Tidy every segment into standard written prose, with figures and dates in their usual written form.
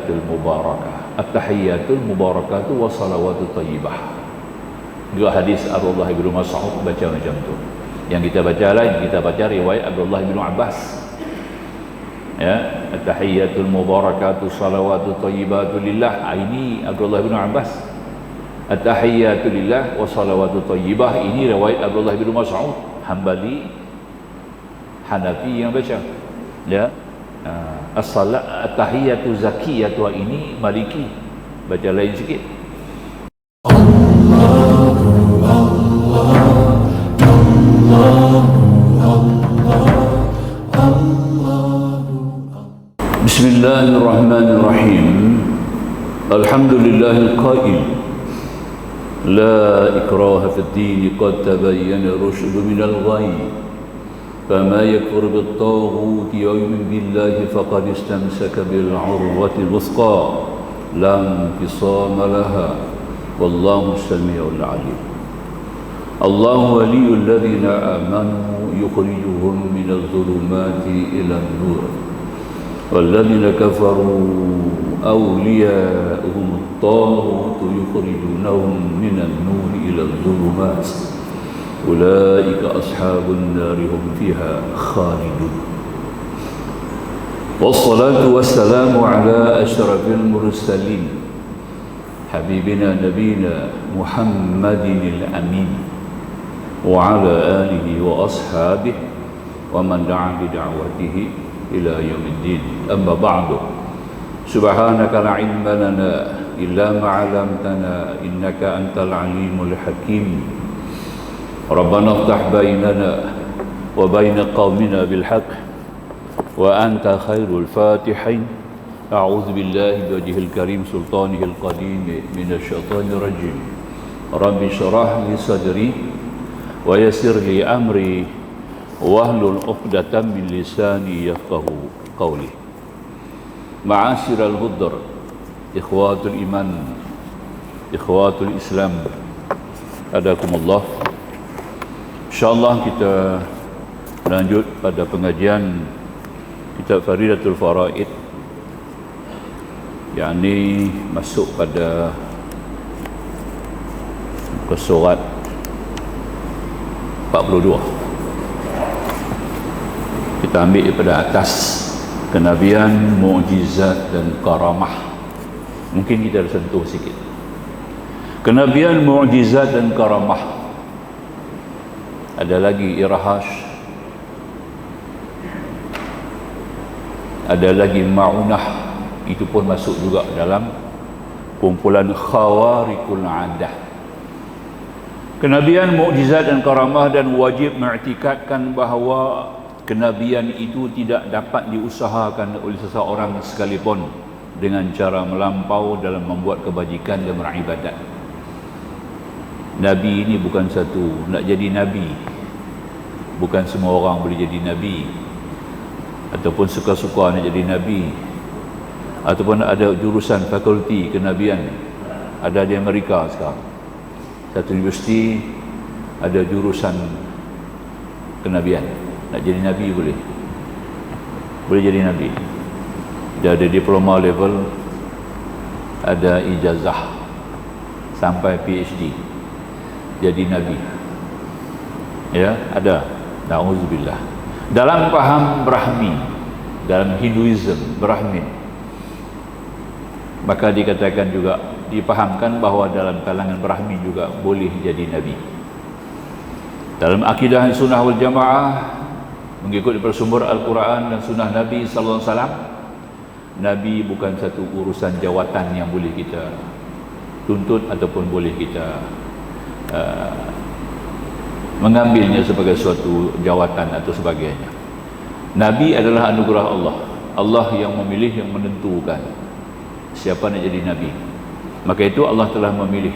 Mubarakah. At-tahiyyatul mubarakatuh wa salawatut thayyibah. Juga hadis Abdullah bin Mas'ud baca macam tu. Yang kita baca lain, kita baca riwayat Abdullah bin Abbas. Ya, at-tahiyyatul mubarakatuh salawatut thayyibatu lillah. Ini Abdullah bin Abbas. At-tahiyyatu lillah wa salawatut thayyibah, ini riwayat Abdullah bin Mas'ud, Hambali, Hanafi yang baca. Ya. As-salat at-tahiyyatu zakiyatu, ini Maliki, baca lain sikit. Bismillahirrahmanirrahim. Alhamdulillahil qail la ikraha fid din qad tabayyana rushdu minal ghayy. فما يكفر بالطاغوت ويؤمن بالله فقد استمسك بالعروة الوثقى لا انفصام لها والله السميع العليم. الله ولي الذين آمنوا يخرجهم من الظلمات إلى النور والذين كفروا أولياؤهم الطاغوت يخرجونهم من النور إلى الظلمات أولئك أصحاب النار هم فيها خالدون. والصلاة والسلام على أشرف المرسلين حبيبنا نبينا محمد الأمين وعلى آله وأصحابه ومن دعا بدعوته إلى يوم الدين. أما بعد، سبحانك لا علم لنا إلا ما علمتنا إنك أنت العليم الحكيم. ربنا افتح بيننا وبين قومنا بالحق وأنت خير الفاتحين. أعوذ بالله بوجهه الكريم سلطانه القديم من الشيطان الرجيم. رب اشرح لي صدري ويسر لي أمري واحلل عقدة من لساني يفقهوا قولي. معاشر الغدر، إخوات الإيمان، إخوات الإسلام، أداكم الله. InsyaAllah kita lanjut pada pengajian kitab Faridatul Faraid, yang ini masuk pada surat 42. Kita ambil daripada atas, kenabian, mukjizat dan karamah. Mungkin kita ada sentuh sikit. Kenabian, mukjizat dan karamah. Ada lagi irhash, ada lagi ma'unah, itu pun masuk juga dalam kumpulan khawarikul adah. Kenabian, mukjizat dan karamah, dan wajib mengiktikadkan bahawa kenabian itu tidak dapat diusahakan oleh seseorang sekalipun dengan cara melampau dalam membuat kebajikan dan beribadat. Nabi ini bukan satu, nak jadi Nabi bukan semua orang boleh jadi Nabi, ataupun suka-suka nak jadi Nabi, ataupun ada jurusan fakulti kenabian. Ada di Amerika sekarang, satu universiti ada jurusan kenabian. Nak jadi Nabi boleh jadi Nabi. Dia ada diploma level, ada ijazah sampai PhD, jadi Nabi. Ya, ada. Na'udzubillah. Dalam paham Brahmi, dalam Hinduism Brahmin, maka dikatakan juga, dipahamkan bahawa dalam kalangan Brahmin juga boleh jadi Nabi. Dalam akidah Sunnah wal Jamaah, mengikut bersumber Al-Quran dan Sunnah Nabi sallallahu alaihi wasallam, Nabi bukan satu urusan jawatan yang boleh kita tuntut ataupun boleh kita mengambilnya sebagai suatu jawatan atau sebagainya. Nabi adalah anugerah Allah. Allah yang memilih, yang menentukan siapa nak jadi Nabi. Maka itu Allah telah memilih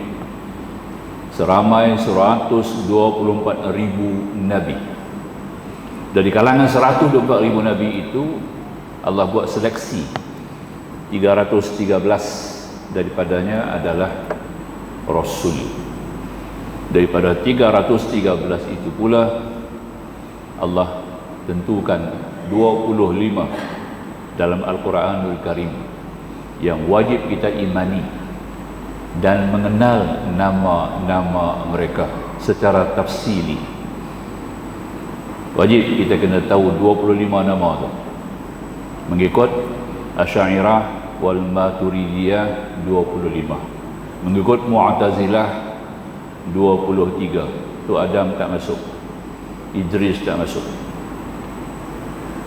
seramai 124,000 Nabi. Dari kalangan 124,000 Nabi itu, Allah buat seleksi 313 daripadanya adalah Rasul. Daripada 313 itu pula Allah tentukan 25 dalam Al-Quranul Karim yang wajib kita imani dan mengenal nama-nama mereka secara tafsili. Wajib kita kena tahu 25 nama tu mengikut Asy'ariyah wal Maturidiyah 25, mengikut Mu'tazilah 23. Tu Adam tak masuk, Idris tak masuk.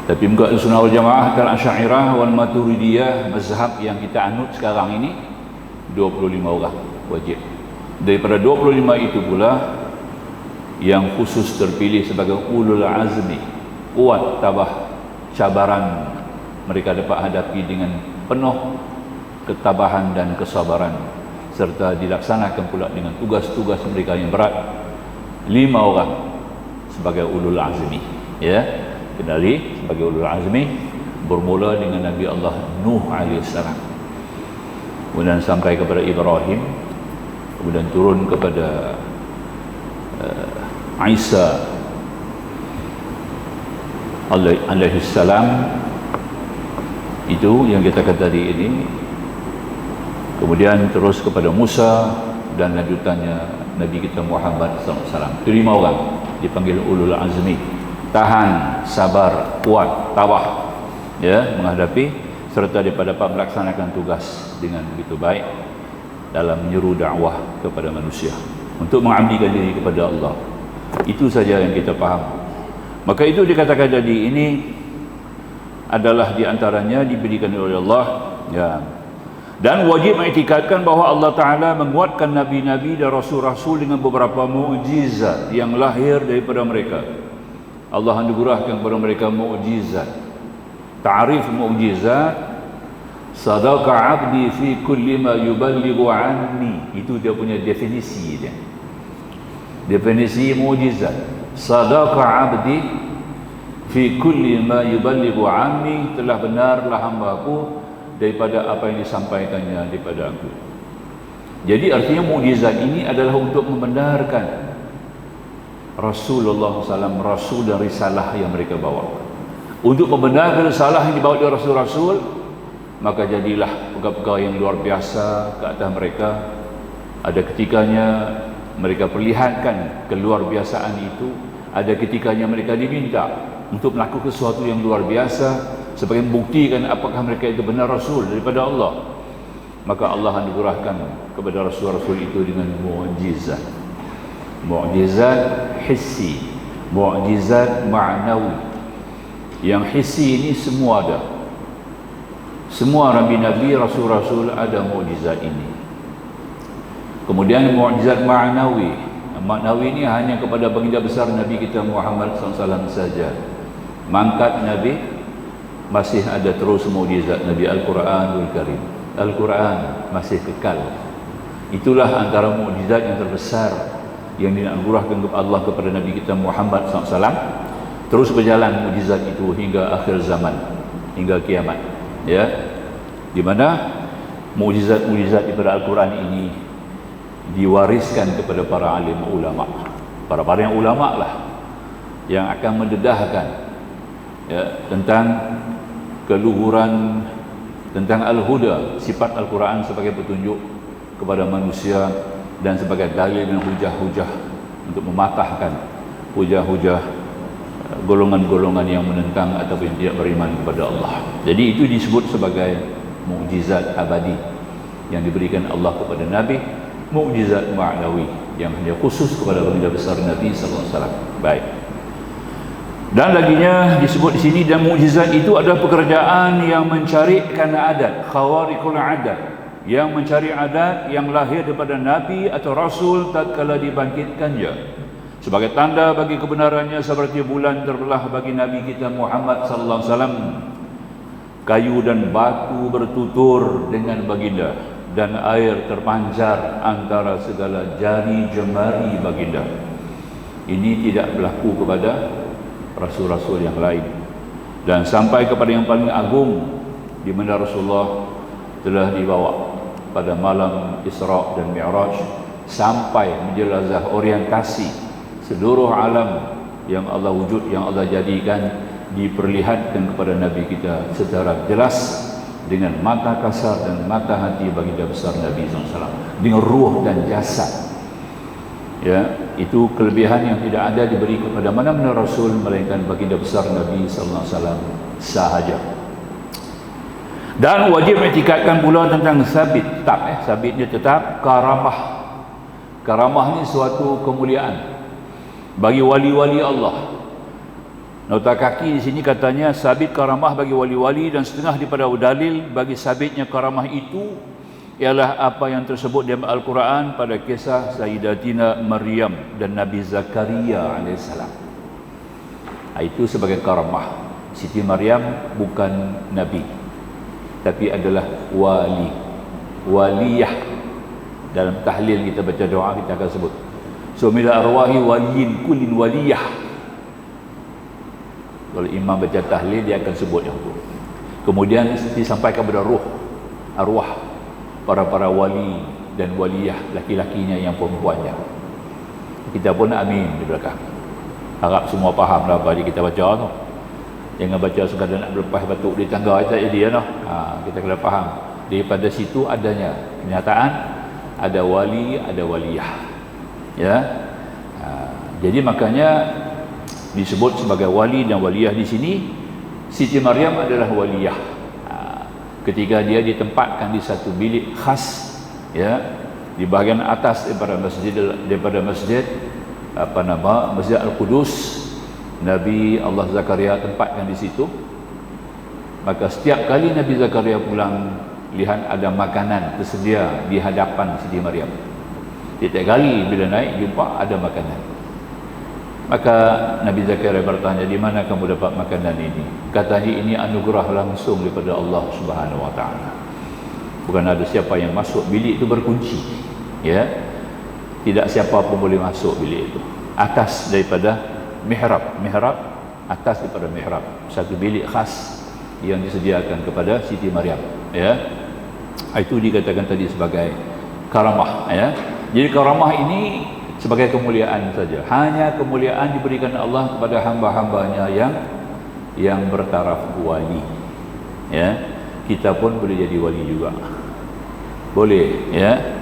Tapi mengikut Sunnah wal Jamaah dan Asy'ariyah wal Maturidiyah, mazhab yang kita anut sekarang ini, 25 orang wajib. Daripada 25 itu pula yang khusus terpilih sebagai ulul azmi, kuat tabah cabaran mereka dapat hadapi dengan penuh ketabahan dan kesabaran, serta dilaksanakan pula dengan tugas-tugas mereka yang berat. 5 orang sebagai ulul azmi, ya, kenali sebagai ulul azmi, bermula dengan Nabi Allah Nuh alaihissalam, kemudian sampai kepada Ibrahim, kemudian turun kepada Isa alaihissalam, itu yang kita kata tadi ini. Kemudian terus kepada Musa dan lanjutannya Nabi kita Muhammad SAW. 5 orang dipanggil ulul azmi, tahan, sabar, kuat, tabah, ya, menghadapi serta dapat melaksanakan tugas dengan begitu baik dalam menyeru dakwah kepada manusia untuk mengabdikan diri kepada Allah. Itu saja yang kita faham. Maka itu dikatakan tadi ini adalah diantaranya diberikan oleh Allah, ya. Dan wajib mengiktikadkan bahawa Allah Ta'ala menguatkan Nabi-Nabi dan Rasul-Rasul dengan beberapa mukjizat yang lahir daripada mereka. Allah anugerahkan kepada mereka mukjizat. Ta'rif mukjizat, sadaqa abdi fi kulli ma yuballighu anni. Itu dia punya definisi dia. Definisi mukjizat, sadaqa abdi fi kulli ma yuballighu anni, telah benarlah hamba-Ku daripada apa yang disampaikannya daripada Aku. Jadi artinya mukjizat ini adalah untuk membenarkan Rasulullah SAW, Rasul dan risalah yang mereka bawa. Untuk membenarkan risalah yang dibawa oleh Rasul-Rasul, maka jadilah perkara-perkara yang luar biasa ke atas mereka. Ada ketikanya mereka perlihatkan keluar biasaan itu, ada ketikanya mereka diminta untuk melakukan sesuatu yang luar biasa sebagai membuktikan apakah mereka itu benar Rasul daripada Allah. Maka Allah anugerahkan kepada Rasul-Rasul itu dengan mukjizat. Mukjizat hissi, mukjizat ma'nawi. Yang hissi ini semua ada. Semua Nabi-Nabi, Rasul-Rasul ada mukjizat ini. Kemudian mukjizat ma'nawi. Ma'nawi ini hanya kepada baginda besar Nabi kita Muhammad SAW saja. Mangkat Nabi masih ada terus mukjizat Nabi, Al-Quranul Karim. Al-Quran masih kekal. Itulah antara mukjizat yang terbesar yang dianugerahkan Allah kepada Nabi kita Muhammad SAW. Terus berjalan mukjizat itu hingga akhir zaman, hingga kiamat, ya. Di mana mukjizat-mukjizat daripada Al-Quran ini diwariskan kepada para alim ulama. Para yang ulama lah yang akan mendedahkan, ya, tentang keluhuran, tentang al-huda, sifat Al-Quran sebagai petunjuk kepada manusia dan sebagai dalil dan hujah-hujah untuk mematahkan hujah-hujah golongan-golongan yang menentang ataupun tidak beriman kepada Allah. Jadi itu disebut sebagai mukjizat abadi yang diberikan Allah kepada Nabi, mukjizat ma'nawi yang hanya khusus kepada baginda besar Nabi SAW. Baik. Dan laginya disebut di sini, dan mukjizat itu adalah pekerjaan yang mencarikan adat, khawariqul adat, yang mencari adat yang lahir daripada Nabi atau Rasul tatkala dibangkitkannya sebagai tanda bagi kebenarannya, seperti bulan terbelah bagi Nabi kita Muhammad sallallahu alaihi wasallam, kayu dan batu bertutur dengan baginda, dan air terpancar antara segala jari jemari baginda. Ini tidak berlaku kepada rasul-rasul yang lain. Dan sampai kepada yang paling agung, di mana Rasulullah telah dibawa pada malam Isra dan Mi'raj sampai menjelajah orientasi seluruh alam yang Allah wujud, yang Allah jadikan, diperlihatkan kepada Nabi kita secara jelas dengan mata kasar dan mata hati baginda besar Nabi SAW, dengan ruh dan jasad. Ya, itu kelebihan yang tidak ada diberi kepada mana-mana Rasul melainkan baginda besar Nabi SAW sahaja. Dan wajib mengitikadkan pula tentang sabit, sabit dia tetap karamah. Karamah ni suatu kemuliaan bagi wali-wali Allah. Nota kaki di sini katanya sabit karamah bagi wali-wali, dan setengah daripada dalil bagi sabitnya karamah itu ialah apa yang tersebut dalam Al-Quran pada kisah Sayyidatina Maryam dan Nabi Zakaria alaihissalam. Itu sebagai karamah. Siti Maryam bukan Nabi, tapi adalah wali, waliyah. Dalam tahlil kita baca doa kita akan sebut sumila arwahi waliyin kullin waliyah. Kalau imam baca tahlil dia akan sebut yang itu. Kemudian disampaikan kepada ruh, arwah para wali dan waliyah, laki-lakinya yang perempuannya. Kita pun amin di belakang. Harap semua faham lah apa kita baca tu. Jangan baca sekadar nak berlepas batuk di tangga tak jadi ya noh. Kita kena faham. Daripada situ adanya kenyataan ada wali, ada waliyah. Ya. Jadi makanya disebut sebagai wali dan waliyah di sini. Siti Maryam adalah waliyah. Ketika dia ditempatkan di satu bilik khas, ya, di bahagian atas daripada masjid Masjid Al-Qudus, Nabi Allah Zakaria tempatkan di situ. Maka setiap kali Nabi Zakaria pulang, lihat ada makanan tersedia di hadapan Siti Maryam. Setiap kali bila naik jumpa ada makanan. Maka Nabi Zakaria bertanya, di mana kamu dapat makanan ini? Katanya ini anugerah langsung daripada Allah Subhanahu Wa Taala. Bukan ada siapa yang masuk, bilik itu berkunci. Ya, tidak siapa pun boleh masuk bilik itu. Atas daripada mihrab, atas daripada mihrab, satu bilik khas yang disediakan kepada Siti Maryam. Ya, itu dikatakan tadi sebagai karamah. Ya, jadi karamah ini sebagai kemuliaan saja. Hanya kemuliaan diberikan Allah kepada hamba-hambanya yang bertaraf wali. Ya, kita pun boleh jadi wali juga. Boleh, ya.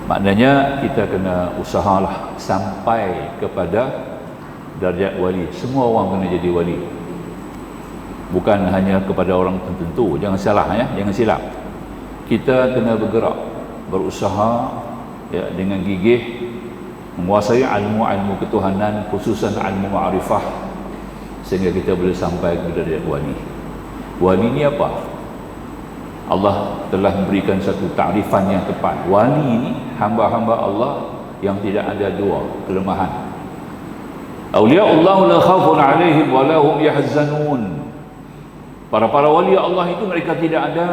Maknanya kita kena usahalah sampai kepada darjat wali. Semua orang kena jadi wali. Bukan hanya kepada orang tertentu. Jangan salah, ya, jangan silap. Kita kena bergerak, berusaha, ya, dengan gigih menguasai ilmu ketuhanan, khususan ilmu ma'rifah, sehingga kita boleh sampai kepada darjat wali. Wali ni apa? Allah telah memberikan satu takrifan yang tepat. Wali ini hamba-hamba Allah yang tidak ada dua kelemahan. Auliyaullah la khaufun alaihim wa la hum yahzanun. Para wali Allah itu mereka tidak ada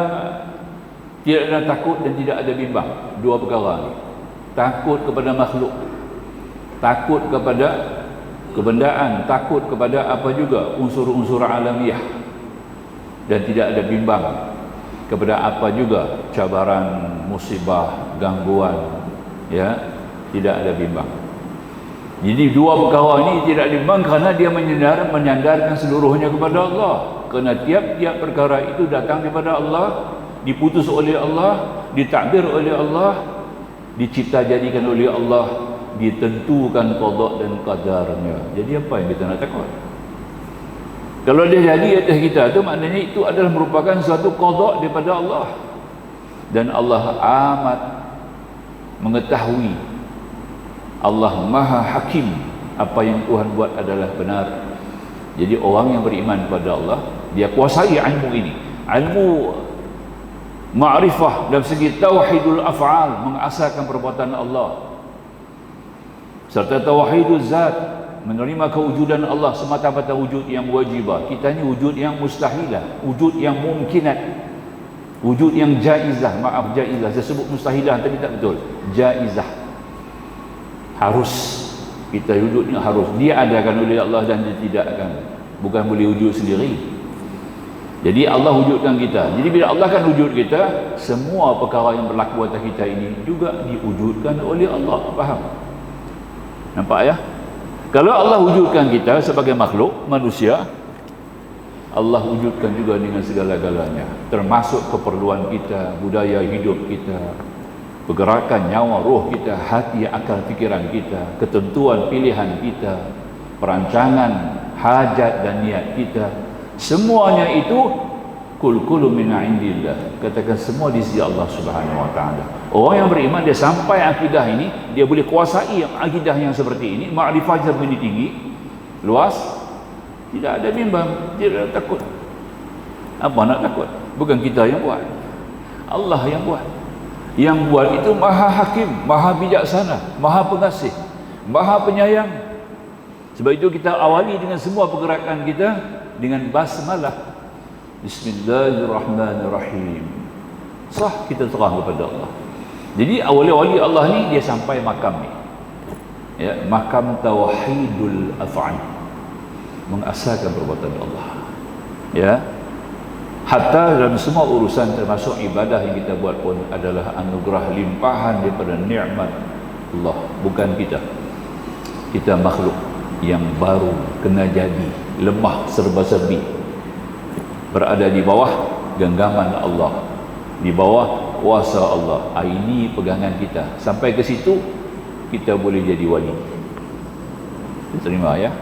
takut dan tidak ada bimbang. Dua perkara ni. Takut kepada makhluk, takut kepada kebendaan, takut kepada apa juga unsur-unsur alamiah, dan tidak ada bimbang kepada apa juga cabaran, musibah, gangguan, ya, tidak ada bimbang. Jadi dua perkara ini tidak bimbang kerana dia menyandarkan seluruhnya kepada Allah. Kerana tiap-tiap perkara itu datang daripada Allah, diputus oleh Allah, ditakdir oleh Allah, dicipta jadikan oleh Allah, ditentukan qada dan qadarnya. Jadi apa yang kita nak takut? Kalau dia jadi atas kita tu, maknanya itu adalah merupakan suatu qada daripada Allah. Dan Allah amat mengetahui, Allah Maha Hakim, apa yang Tuhan buat adalah benar. Jadi orang yang beriman kepada Allah, dia kuasai ilmu ini, ilmu ma'rifah dalam segi tauhidul af'al, mengasahkan perbuatan Allah, serta tauhidul zat, menerima kewujudan Allah semata-mata wujud yang wajibah. Kita ni wujud yang mustahilah, wujud yang mumkinat, wujud yang jaizah. Jaizah, saya sebut mustahilah tadi tak betul. Jaizah, harus. Kita wujud ni harus diadakan oleh Allah dan ditidakkan, bukan boleh wujud sendiri. Jadi Allah wujudkan kita. Jadi bila Allah kan wujud kita, semua perkara yang berlaku atas kita ini juga diwujudkan oleh Allah. Faham? Nampak ya? Kalau Allah wujudkan kita sebagai makhluk manusia, Allah wujudkan juga dengan segala-galanya, termasuk keperluan kita, budaya hidup kita, pergerakan nyawa, roh kita, hati, akal, fikiran kita, ketentuan pilihan kita, perancangan, hajat dan niat kita. Semuanya itu kul min indillah. Katakan semua di sisi Allah Subhanahu wa taala. Orang yang beriman, dia sampai akidah ini, dia boleh kuasai akidah yang seperti ini, makrifah yang tinggi, luas. Tidak ada bimbang, tidak ada takut. Apa nak takut? Bukan kita yang buat, Allah yang buat. Yang buat itu Maha Hakim, Maha Bijaksana, Maha Pengasih, Maha Penyayang. Sebab itu kita awali dengan semua pergerakan kita dengan basmalah. Bismillahirrahmanirrahim. Sah kita serah kepada Allah. Jadi awali-awali Allah ni dia sampai makam ni, ya, makam tauhidul af'al, mengasahkan perbuatan Allah, ya. Hatta dalam semua urusan termasuk ibadah yang kita buat pun adalah anugerah limpahan daripada nikmat Allah, bukan kita. Kita makhluk yang baru kena jadi, lemah serba-serbi, berada di bawah genggaman Allah, di bawah kuasa Allah. Ini pegangan kita. Sampai ke situ kita boleh jadi wali. Terima, ya.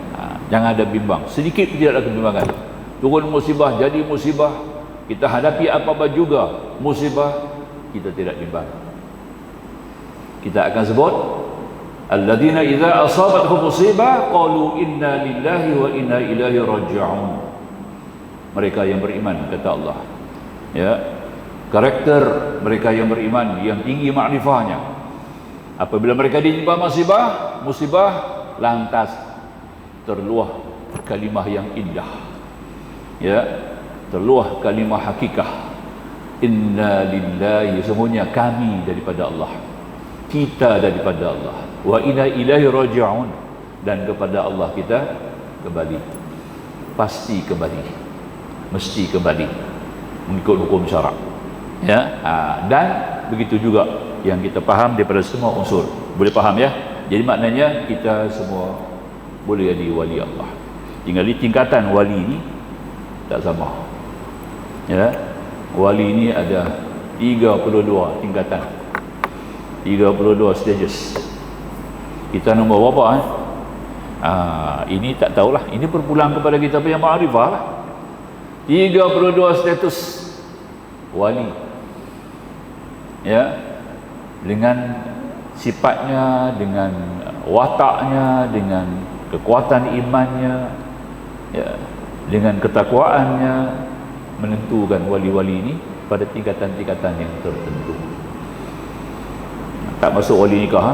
Jangan ada bimbang, sedikit tidak ada kebimbangan. Turun musibah, jadi musibah, kita hadapi apa-apa juga musibah, kita tidak bimbang. Kita akan sebut alladzina idza asabatuhum musibah qalu inna lillahi wa inna ilaihi raji'un. Mereka yang beriman, kata Allah, ya, karakter mereka yang beriman yang tinggi makrifahnya, apabila mereka dijumpa musibah, lantas terluah kalimah yang indah, ya, terluah kalimah hakikah, inna lillahi, semuanya kami daripada Allah, kita daripada Allah, wa inna ilaihi raji'un, dan kepada Allah kita kembali, pasti kembali, mesti kembali mengikut hukum syarak, ya. Dan begitu juga yang kita faham daripada semua unsur, boleh faham, ya. Jadi maknanya kita semua boleh jadi wali Allah. Tinggal di tingkatan wali ini tak sama, ya. Wali ini ada 32 tingkatan, 32 stages. Kita nombor berapa, ini tak tahulah, ini berpulang kepada kita punya ma'rifah lah. 32 status wali, ya, dengan sifatnya, dengan wataknya, dengan kekuatan imannya, ya, dengan ketakwaannya, menentukan wali-wali ini pada tingkatan-tingkatan yang tertentu. Tak masuk wali nikah,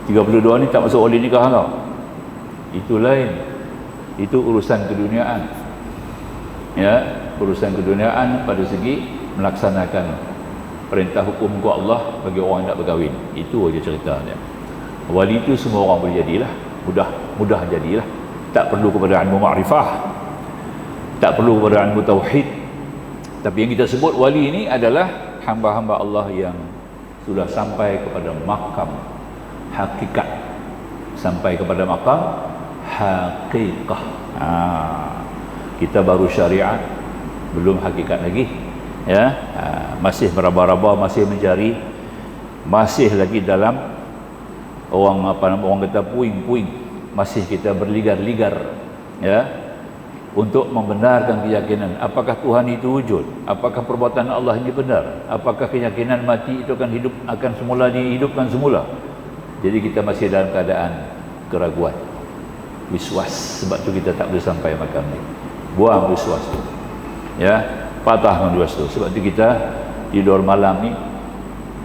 32 ni tak masuk wali nikah tau. Itu lain, itu urusan keduniaan, ya, urusan keduniaan pada segi melaksanakan perintah hukum Allah bagi orang yang nak berkahwin. Itu aja ceritanya. Wali itu semua orang boleh jadilah, mudah jadilah. Tak perlu kepada ilmu ma'rifah, tak perlu kepada ilmu tauhid. Tapi yang kita sebut wali ini adalah hamba-hamba Allah yang sudah sampai kepada makam hakikat, sampai kepada makam hakikah. Kita baru syariat, belum hakikat lagi, ya. Masih meraba-raba, masih mencari, masih lagi dalam orang kata puing-puing, masih kita berligar-ligar, ya, untuk membenarkan keyakinan apakah Tuhan itu wujud, apakah perbuatan Allah ini benar, apakah keyakinan mati itu akan semula dihidupkan semula. Jadi kita masih dalam keadaan keraguan, wiswas. Sebab tu kita tak boleh sampai makam ni. Buang wiswas tu, ya, patah wiswas tu. Sebab tu kita tidur malam ni,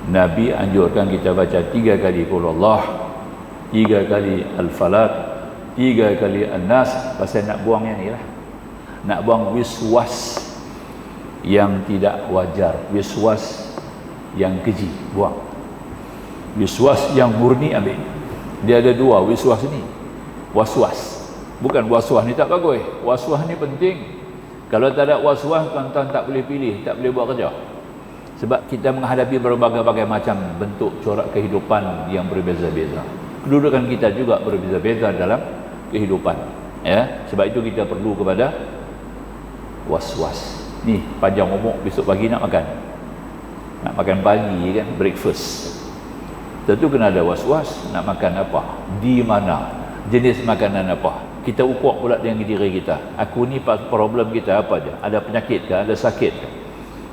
Nabi anjurkan kita baca 3 kali qul Allah, 3 kali Al-Falaq, 3 kali An-Nas. Pasal nak buang yang ni lah, nak buang wiswas yang tidak wajar, wiswas yang keji, buang. Wiswas yang murni ambil. Dia ada 2 wiswas ni. Was-was, bukan was-was ni tak bagus, was-was ni penting. Kalau tak ada was-was, tuan-tuan tak boleh pilih, tak boleh buat kerja. Sebab kita menghadapi berbagai-bagai macam bentuk corak kehidupan yang berbeza-beza. Kedudukan kita juga berbeza-beza dalam kehidupan, ya. Sebab itu kita perlu kepada Was-was. Ni panjang umur, besok pagi nak makan. Nak makan pagi kan, breakfast. Tentu kena ada was-was, nak makan apa, di mana, jenis makanan apa. Kita ukur pula dengan diri kita. Aku ni problem kita apa je? Ada penyakit ke? Ada sakit ke?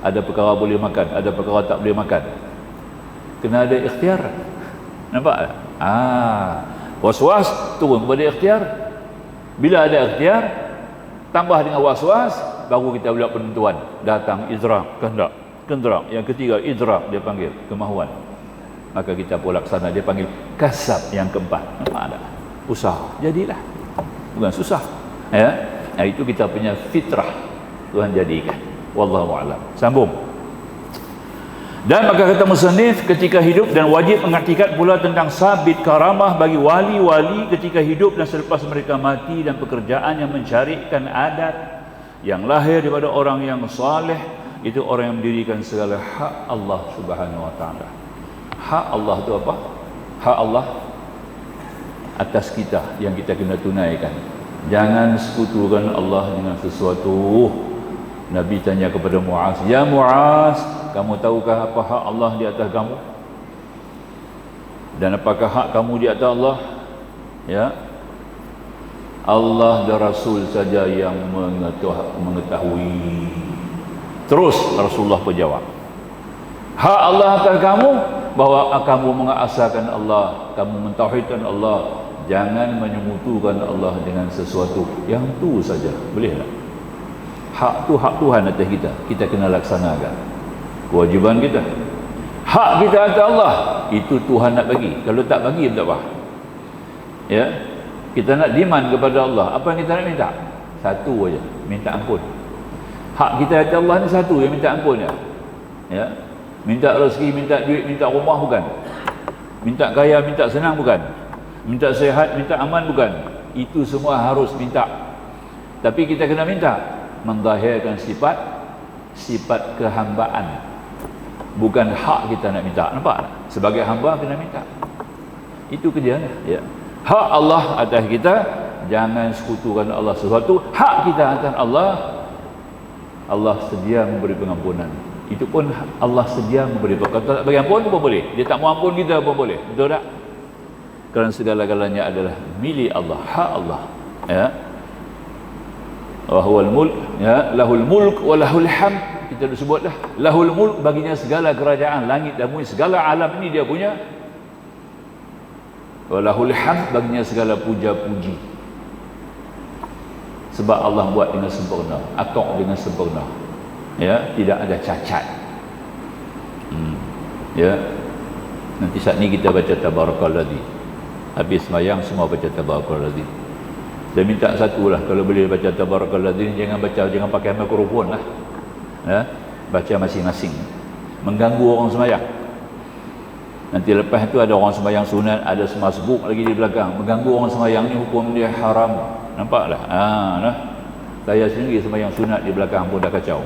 Ada perkara boleh makan, ada perkara tak boleh makan. Kena ada ikhtiar. Nampak tak? Was-was turun kepada ikhtiar. Bila ada ikhtiar, tambah dengan was-was, baru kita buat penentuan. Datang idrak, kehendak, kendrak. Yang ketiga idrak, dia panggil kemahuan. Maka kita pun laksana, dia panggil kasab. Yang keempat, nampak tak? Usaha, jadilah. Bukan susah, ya. Itu kita punya fitrah, Tuhan jadikan. Wallahu a'lam. Sambung. Dan maka kata musannif, ketika hidup dan wajib mengartikan pula tentang sabit karamah bagi wali-wali ketika hidup dan selepas mereka mati, dan pekerjaan yang mencarikan adat yang lahir daripada orang yang saleh, itu orang yang mendirikan segala hak Allah Subhanahu wa taala. Hak Allah itu apa? Hak Allah atas kita yang kita kena tunaikan. Jangan sekutukan Allah dengan sesuatu. Nabi tanya kepada Muaz, "Ya Muaz, kamu tahukah apa hak Allah di atas kamu? Dan apakah hak kamu di atas Allah?" Ya. Allah dan Rasul saja yang mengetahui. Terus Rasulullah berjawab, hak Allah atas kamu bahawa kamu mengasahkan Allah, kamu mentauhidkan Allah. Jangan menyekutukan Allah dengan sesuatu. Yang tu saja. Boleh tak? Hak tu hak Tuhan atas kita. Kita kena laksanakan. Kewajiban kita. Hak kita atas Allah, itu Tuhan nak bagi. Kalau tak bagi, tak apa. Ya. Kita nak demand kepada Allah. Apa yang kita nak minta? Satu aja, minta ampun. Hak kita atas Allah ni satu, yang minta ampun ya. Ya. Minta rezeki, minta duit, minta rumah bukan. Minta kaya, minta senang bukan. Minta sehat, minta aman bukan. Itu semua harus minta. Tapi kita kena minta menzahirkan sifat kehambaan. Bukan hak kita nak minta. Nampak tak? Sebagai hamba kena minta. Itu kerjanya, ya. Hak Allah atas kita, jangan sekutukan Allah sesuatu. Hak kita atas Allah, Allah sedia memberi pengampunan. Itu pun Allah sedia memberi. Kalau tak bagi ampun pun boleh. Dia tak mau ampun kita pun boleh. Betul tak? Kerana segala-galanya adalah milik Allah, hak Allah. Ya. Wa huwal mulk, ya, lahul mulk wa lahul hamd. Kita dah sebut dah. Lahul mulk, baginya segala kerajaan langit dan bumi, segala alam ini dia punya. Wa lahul hamd, baginya segala puja-puji. Sebab Allah buat dengan sempurna, atur dengan sempurna. Ya, tidak ada cacat. Ya. Nanti saat ni kita baca tabarakalladzi. Habis semayang semua baca tabarakalladzi. Dia minta satulah, kalau boleh baca tabarakalladzi, jangan pakai mikrofon lah. Ya, baca masing-masing. Mengganggu orang semayang. Nanti lepas tu ada orang semayang sunat, ada semasbuk lagi di belakang. Mengganggu orang semayang ni hukum dia haram. Nampaklah. Nah. Saya sendiri semayang sunat di belakang pun dah kacau.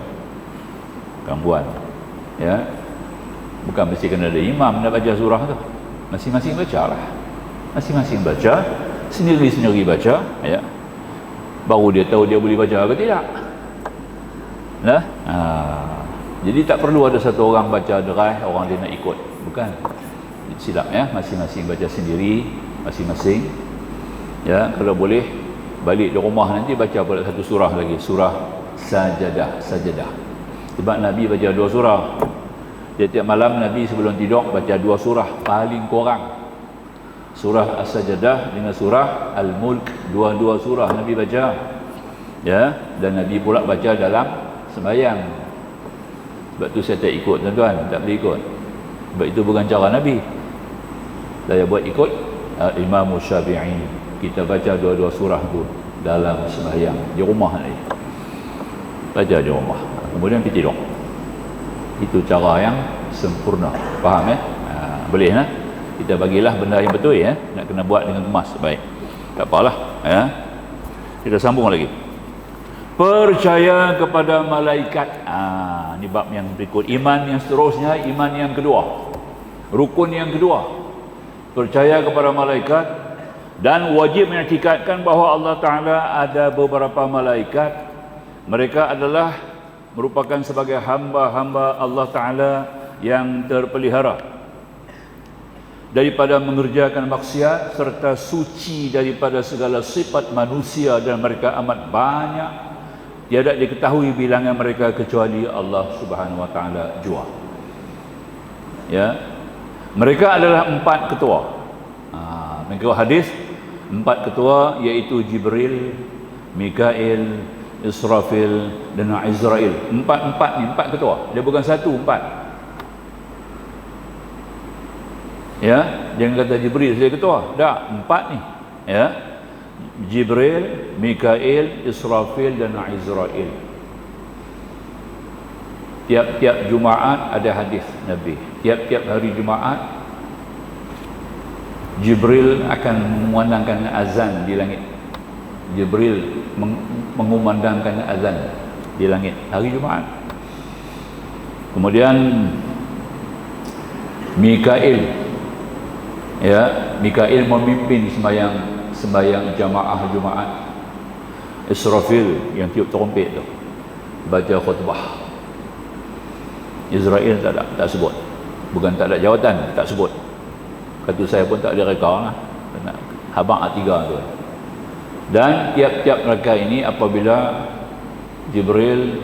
Gangguan. Ya. Bukan mesti kena ada imam nak baca surah tu. Masing-masing bacalah. Masing-masing baca, sendiri-sendiri baca, ya. Baru dia tahu dia boleh baca ke tidak. Nah, jadi tak perlu ada satu orang baca derai, orang dia nak ikut. Bukan. Silap ya, masing-masing baca sendiri, masing-masing. Ya, kalau boleh balik di rumah nanti baca pula satu surah lagi, surah Sajadah. Sebab Nabi baca 2 surah. Tiap-tiap malam Nabi sebelum tidur baca 2 surah paling kurang. Surah As-Sajadah dengan surah Al-Mulk, dua-dua surah Nabi baca. Ya, dan Nabi pula baca dalam sembahyang. Sebab tu saya tak ikut tuan-tuan, tak boleh ikut. Sebab itu bukan cara Nabi. Saya buat ikut Imam Syafi'i. Kita baca dua-dua surah tu dalam sembahyang di rumah ni. Baca di rumah. Kemudian pergi tidur. Itu cara yang sempurna. Faham ya? Boleh lah. Kita bagilah benda yang betul ya. Nak kena buat dengan kemas. Baik. Tak apalah ya. Kita sambung lagi. Percaya kepada malaikat. Ini bab yang berikut. Iman yang seterusnya, iman yang kedua. Rukun yang kedua. Percaya kepada malaikat dan wajib mengiktikadkan bahawa Allah Ta'ala ada beberapa malaikat Mereka adalah merupakan sebagai hamba-hamba Allah Ta'ala yang terpelihara daripada mengerjakan maksiat serta suci daripada segala sifat manusia, dan mereka amat banyak, tiada diketahui bilangan mereka kecuali Allah Subhanahu wa Ta'ala jua. Ya, mereka adalah 4 ketua. Mengikut hadis, 4 ketua iaitu Jibril, Mikail, Israfil dan Izrail. 4 ni 4 ketua. Dia bukan 1, 4. Ya, jangan kata Jibril saja ketua. Tak, 4 ni. Ya. Jibril, Mikail, Israfil dan Izrail. Tiap-tiap Jumaat ada hadis Nabi. Tiap-tiap hari Jumaat Jibril akan mengumandangkan azan di langit. Jibril mengumandangkan azan di langit hari Jumaat. Kemudian Mikail, ya, Mikail memimpin sembahyang jamaah Jumaat. Israfil yang tiup trompet tu baca khutbah. Israel tak sebut. Bukan tak ada jawatan, tak sebut. Kata saya pun tak ada reka lah. Habang A3 tu. Dan tiap-tiap mereka ini apabila Jibril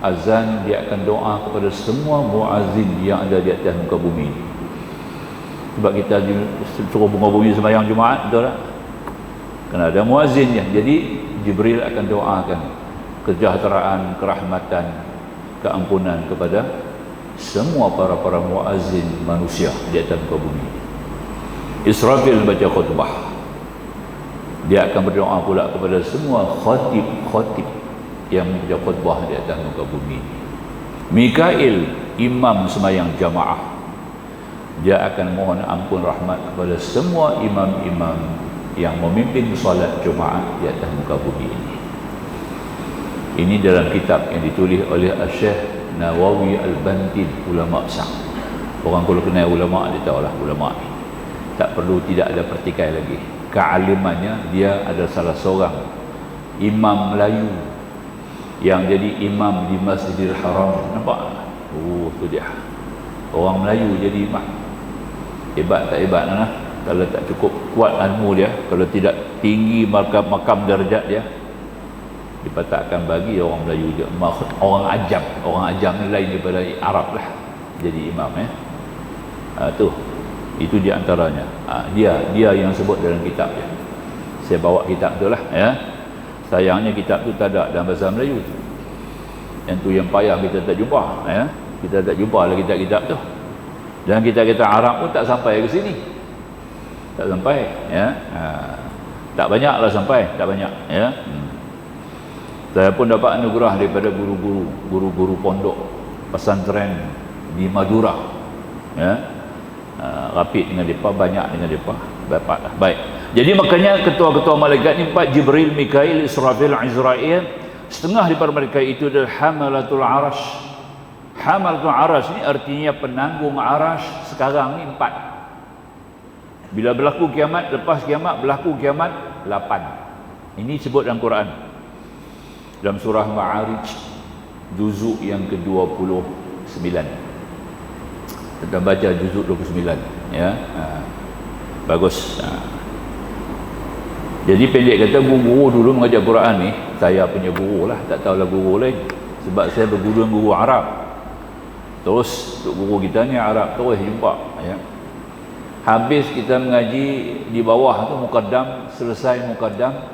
azan, dia akan doa kepada semua muazzin yang ada di atas muka bumi. Sebab kita suruh muka bumi sembahyang Jumaat, betul tak? Kena ada muazzinnya. Jadi Jibril akan doakan kesejahteraan, kerahmatan, keampunan kepada semua para muazzin manusia di atas muka bumi. Israfil baca khutbah. Dia akan berdoa pula kepada semua khatib yang membaca khutbah di atas muka bumi. Mikail, imam sembahyang jamaah. Dia akan mohon ampun rahmat kepada semua imam-imam yang memimpin solat Jumaat di atas muka bumi ini. Ini dalam kitab yang ditulis oleh Syekh Nawawi Al-Bantin, ulama besar. Orang kalau kenal ulama, dia tahulah ulama ni tak perlu, tidak ada pertikai lagi. Kealimannya, dia ada salah seorang imam Melayu yang jadi imam di Masjidil Haram. Nampak? Oh, tu dia. Orang Melayu jadi imam. Hebat tak hebat lah. Kalau tak cukup kuat ilmu dia, kalau tidak tinggi makam darjat dia, dipatahkan bagi orang Melayu je. Orang ajam ni lain daripada Arab lah jadi imam. Itu di antaranya. Dia yang sebut dalam kitab dia. Saya bawa kitab tu lah, ya. Sayangnya kitab tu tak ada dalam bahasa Melayu. Yang tu yang payah kita tak jumpa, ya. Kita tak jumpa lah kitab-kitab tu. Dan kitab-kitab Arab pun tak sampai ke sini. Tak sampai, ya. Tak banyak lah sampai, tak banyak, ya. Saya pun dapat anugerah daripada guru-guru pondok pesantren di Madura, ya. Rapid dengan mereka, banyak dengan mereka, dapatlah. Baik, jadi makanya ketua-ketua malaikat ni 4, Jibril, Mikail, Israfil, Izrail. Setengah daripada mereka itu adalah hamalatul arash. Hamalatul arash ni artinya penanggung arash. Sekarang ni 4. Bila berlaku kiamat, lepas kiamat berlaku kiamat 8. Ini sebut dalam Quran, dalam surah Ma'arij, juzuk yang ke-29. Kita baca juzuk 29, ya. Bagus. Jadi pendek kata, guru dulu mengajar Quran ni, saya punya guru lah, tak tahulah guru lain. Sebab saya berguru dengan guru Arab. Terus guru kita ni Arab, terus jumpa, ya. Habis kita mengaji di bawah tu mukaddam, selesai mukaddam,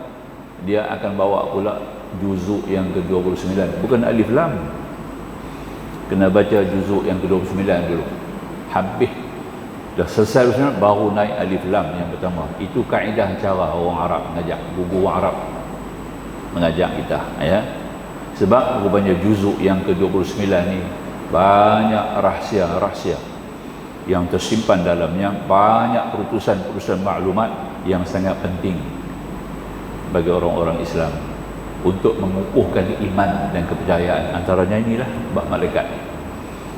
dia akan bawa pula juzuk yang ke-29. Bukan alif lam. Kena baca juzuk yang ke-29 dulu. Habis dah selesai sebenarnya baru naik alif lam yang pertama. Itu kaedah cara orang Arab mengajak, guru Arab mengajak kita, ya. Sebab rupanya juzuk yang ke-29 ni banyak rahsia-rahsia yang tersimpan dalamnya, banyak perutusan maklumat yang sangat penting bagi orang-orang Islam untuk mengukuhkan iman dan kepercayaan. Antaranya inilah bab malaikat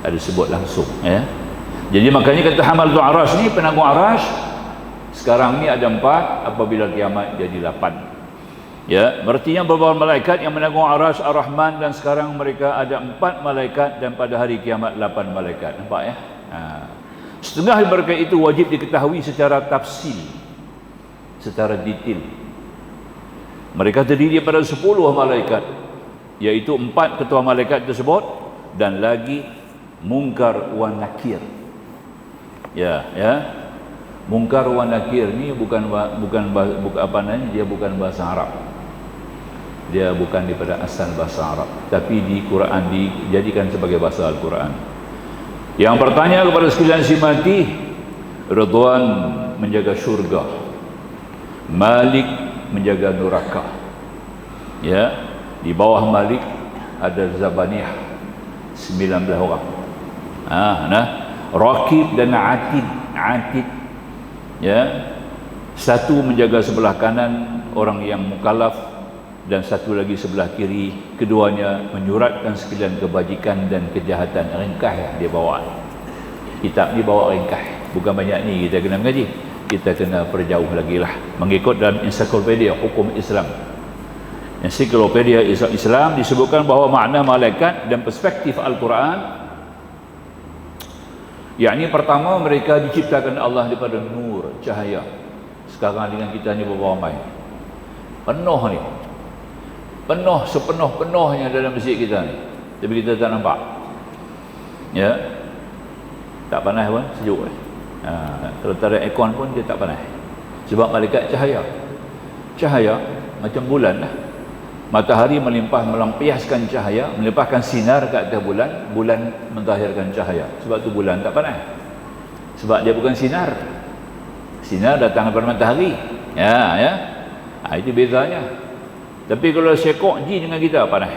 ada sebut langsung, ya. Jadi makanya kata hamalatul arash ni, penanggung arash. Sekarang ni ada 4, apabila kiamat jadi 8. Ya, artinya beberapa malaikat yang menanggung arasy Ar-Rahman, dan sekarang mereka ada 4 malaikat, dan pada hari kiamat 8 malaikat. Nampak ya? Setengah mereka itu wajib diketahui secara tafsil, secara detail. Mereka terdiri daripada 10 malaikat, iaitu 4 ketua malaikat tersebut dan lagi Munkar wa Nakir. Ya. Munkar wa Nakir ni bukan apa namanya, dia bukan bahasa Arab. Dia bukan daripada asal bahasa Arab, tapi di Quran dijadikan sebagai bahasa Al-Quran. Yang bertanya kepada sekalian si mati, Ridwan menjaga syurga, Malik menjaga neraka. Ya, di bawah Malik ada Zabaniyah 19 orang. Raqib dan Atid. Ya, satu menjaga sebelah kanan orang yang mukallaf, dan satu lagi sebelah kiri. Keduanya menyuratkan sekalian kebajikan dan kejahatan. Ringkas ya dia bawa. Kitab ni bawa ringkas, bukan banyak ni kita kena mengaji. Kita kena perjauh lagi lah, mengikut dalam ensiklopedia hukum Islam. Ensiklopedia Islam disebutkan bahawa makna malaikat dan perspektif Al-Quran, yakni pertama mereka diciptakan Allah daripada nur, cahaya. Sekarang dengan kita ni berapa ramai? Penuh ni, penuh sepenuh-penuhnya dalam masjid kita ni, tapi kita tak nampak. Ya, tak panas pun, sejuk. Kalau tak ada aircon pun dia tak panas, sebab malaikat cahaya macam bulan lah. Matahari melampiaskan cahaya, melimpahkan sinar ke atas bulan, bulan mentahirkan cahaya. Sebab tu bulan tak panas, sebab dia bukan sinar datang daripada matahari. Itu bezanya. Tapi kalau sekok jin dengan kita, panas.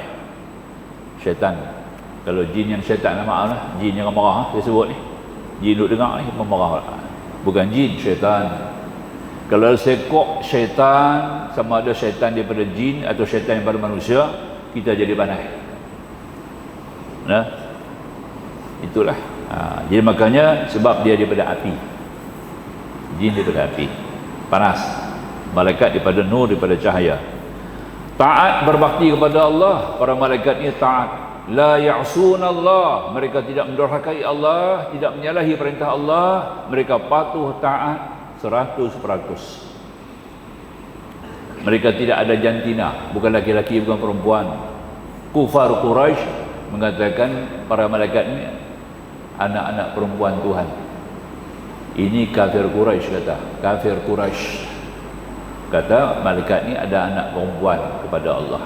Syaitan, kalau jin yang syaitan, maaf lah, jin yang marah dia sebut ni, jin duduk dengar ni memarah, bukan jin, syaitan. Kalau sekok syaitan, sama ada syaitan daripada jin atau syaitan daripada manusia, kita jadi panas. Itulah. Jadi makanya, sebab dia daripada api, jin daripada api, panas. Malaikat daripada nur, daripada cahaya. Taat, berbakti kepada Allah. Para malaikat ni taat. La ya'sunallah, mereka tidak mendurhakai Allah, tidak menyalahi perintah Allah. Mereka patuh taat 100%. Mereka tidak ada jantina, bukan laki-laki, bukan perempuan. Kufar Quraisy mengatakan para malaikat ini anak-anak perempuan Tuhan. Ini kafir Quraisy kata. Kafir Quraisy kata malaikat ni ada anak perempuan kepada Allah.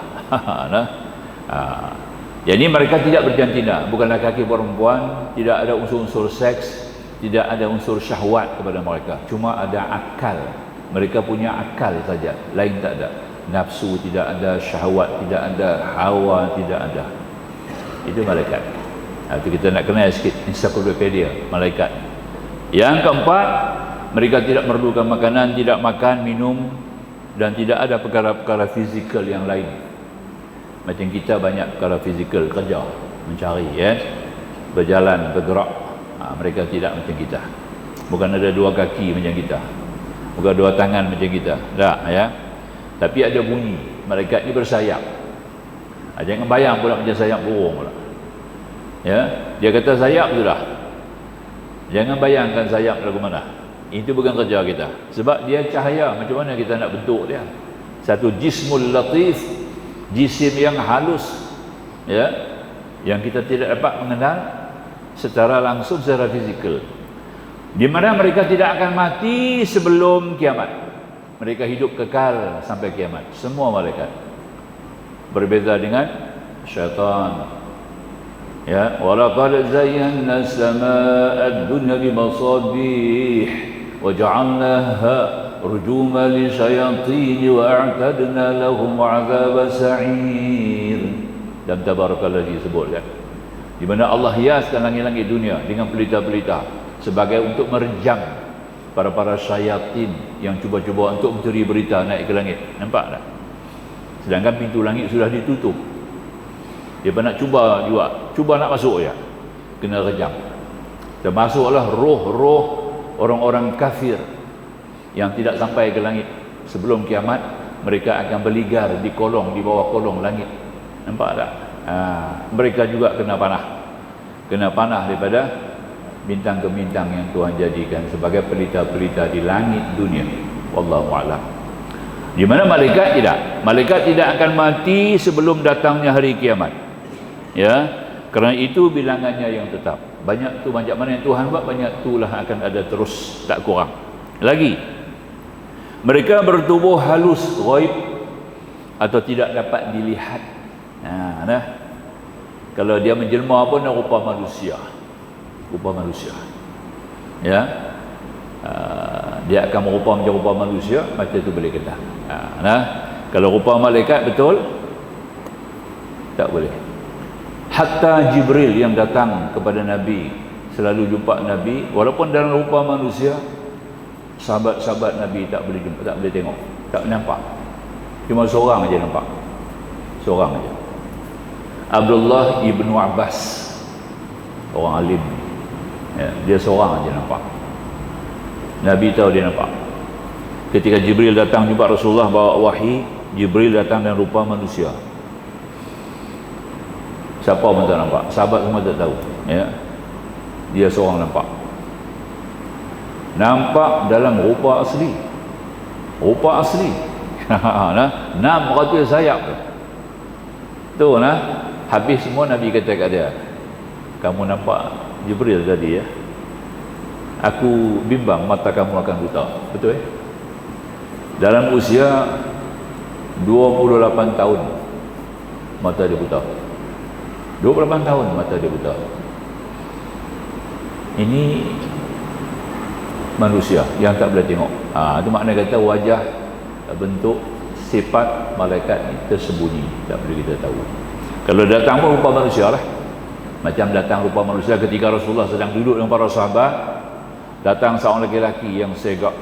Jadi mereka tidak berjantina, bukan laki-laki perempuan, tidak ada unsur-unsur seks, tidak ada unsur syahwat kepada mereka, cuma ada akal. Mereka punya akal saja, lain tak ada. Nafsu tidak ada, syahwat tidak ada, hawa tidak ada. Itu malaikat. Itu kita nak kenal sikit ensiklopedia malaikat. Yang keempat, mereka tidak memerlukan makanan, tidak makan, minum, dan tidak ada perkara-perkara fizikal yang lain. Macam kita banyak perkara fizikal, kerja, mencari, berjalan, bergerak. Mereka tidak macam kita. Bukan ada 2 kaki macam kita, bukan 2 tangan macam kita, tak, ya. Tapi ada bunyi. Malaikat ni bersayap. Jangan bayang pula macam sayap burung pula. Ya, dia kata sayap sudah. Jangan bayangkan sayap lagu mana. Itu bukan kerja kita. Sebab dia cahaya, macam mana kita nak bentuk dia? Satu jismul latif, jisim yang halus, ya, yang kita tidak dapat mengenal secara langsung, secara fizikal. Di mana mereka tidak akan mati sebelum kiamat. Mereka hidup kekal sampai kiamat. Semua malaikat. Berbeza dengan syaitan. Ya, walaqad zayyana as-samaa'a ad-dunya bimasabih wa ja'alnaha rujuman lisyayatin wa a'tadna lahum 'adzab sa'ir. Dan tabarakalladzi disebutkan, di mana Allah hiaskan langit-langit dunia dengan pelita-pelita sebagai untuk merejam para syayatin yang cuba-cuba untuk mencuri berita naik ke langit. Nampak tak? Sedangkan pintu langit sudah ditutup. Dia nak cuba juga, cuba nak masuk je, kena rejam. Termasuklah roh-roh orang-orang kafir yang tidak sampai ke langit sebelum kiamat, mereka akan berligar di kolong, di bawah kolong langit. Nampak tak? Mereka juga kena panah daripada bintang ke bintang yang Tuhan jadikan sebagai pelita-pelita di langit dunia. Wallahu a'lam. Di mana malaikat tidak? Malaikat tidak akan mati sebelum datangnya hari kiamat. Ya, kerana itu bilangannya yang tetap. Banyak tu, banyak mana yang Tuhan buat, banyak itulah akan ada terus, tak kurang. Lagi, mereka bertubuh halus, ghaib, atau tidak dapat dilihat. Kalau dia menjelma pun rupa manusia. Ya, dia akan merupa macam rupa manusia, macam tu boleh kata. Kalau rupa malaikat betul, tak boleh. Hatta Jibril yang datang kepada Nabi, selalu jumpa Nabi, walaupun dalam rupa manusia, sahabat-sahabat Nabi tak boleh jumpa, tak boleh tengok, tak nampak. Cuma seorang aja nampak. Seorang aja. Abdullah ibnu Abbas, orang alim. Ya, dia seorang aja nampak. Nabi tahu dia nampak. Ketika Jibril datang jumpa Rasulullah bawa wahyi, Jibril datang dengan rupa manusia. Siapa pun tak nampak, sahabat semua tak tahu. Ya, dia seorang nampak. Nampak dalam rupa asli. 600 sayap tu. Habis semua Nabi kata kat dia, kamu nampak Jibril tadi ya? Aku bimbang mata kamu akan buta. Betul Dalam usia 28 tahun mata dia buta. 28 tahun mata dia buta. Ini manusia yang tak boleh tengok. Itu makna kata wajah, bentuk, sifat malaikat ni tersembunyi, tak boleh kita tahu. Kalau datang pun rupa manusia lah. Macam datang rupa manusia ketika Rasulullah sedang duduk dengan para sahabat, datang seorang lelaki yang segak,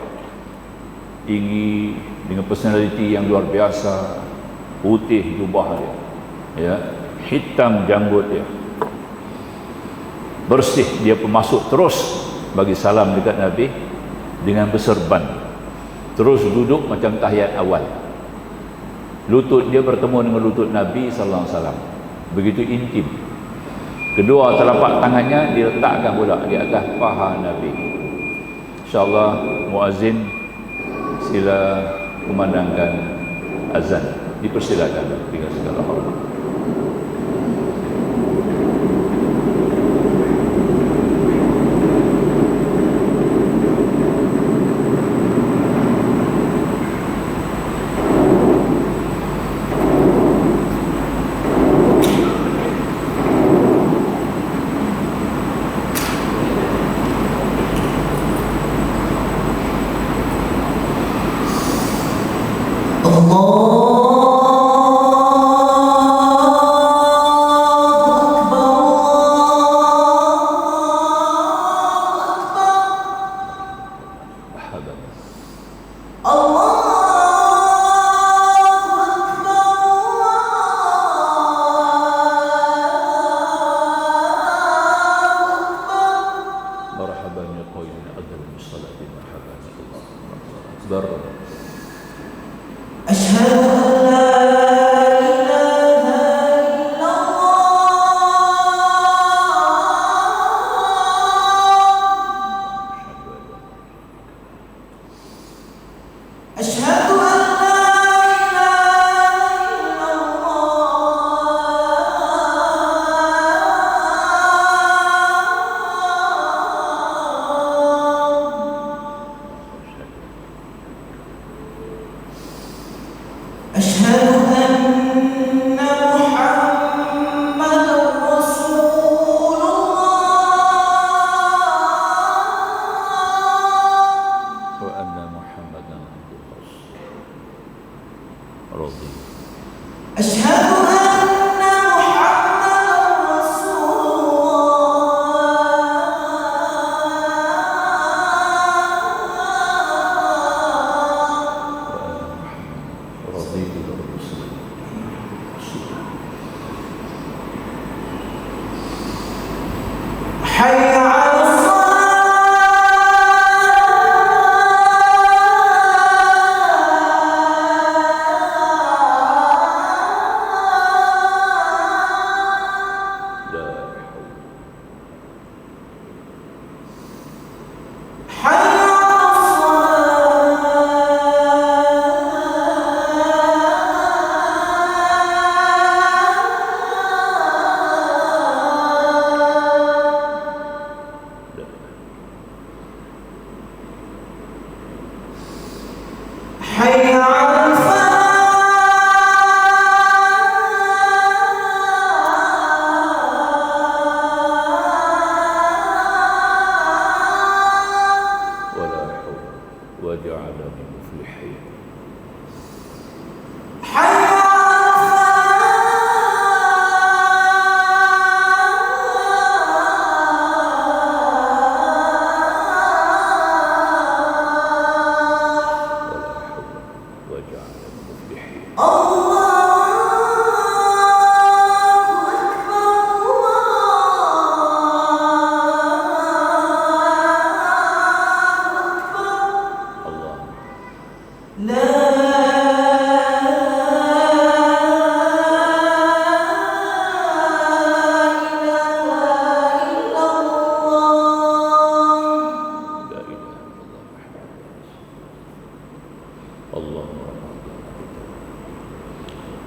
tinggi, dengan personality yang luar biasa, putih jubah dia, ya, hitam janggut dia, bersih. Dia masuk terus bagi salam dekat Nabi dengan berserban, terus duduk macam tahiyat awal. Lutut dia bertemu dengan lutut Nabi sallallahu alaihi wasallam, begitu intim. Kedua telapak tangannya diletakkan pula di atas paha Nabi. InsyaAllah muazzin sila kumandangkan azan. Dipersilakan dengan segala hormat.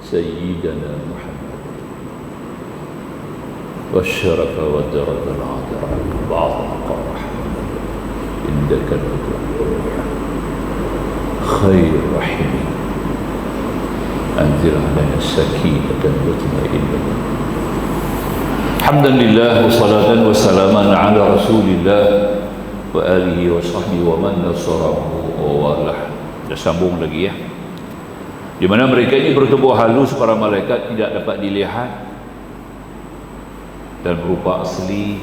سيدنا محمد والشرف والدرجة العاطرة بعض مقام محمد إنك خير رحيم أنزل علينا السكينة المطمئنة. حمدا لله وصلاة وسلاما على رسول الله وآله وصحبه ومن نصره وواlah. Dah sambung lagi ya. Di mana mereka ini bertubuh halus, para malaikat tidak dapat dilihat, dan berupa asli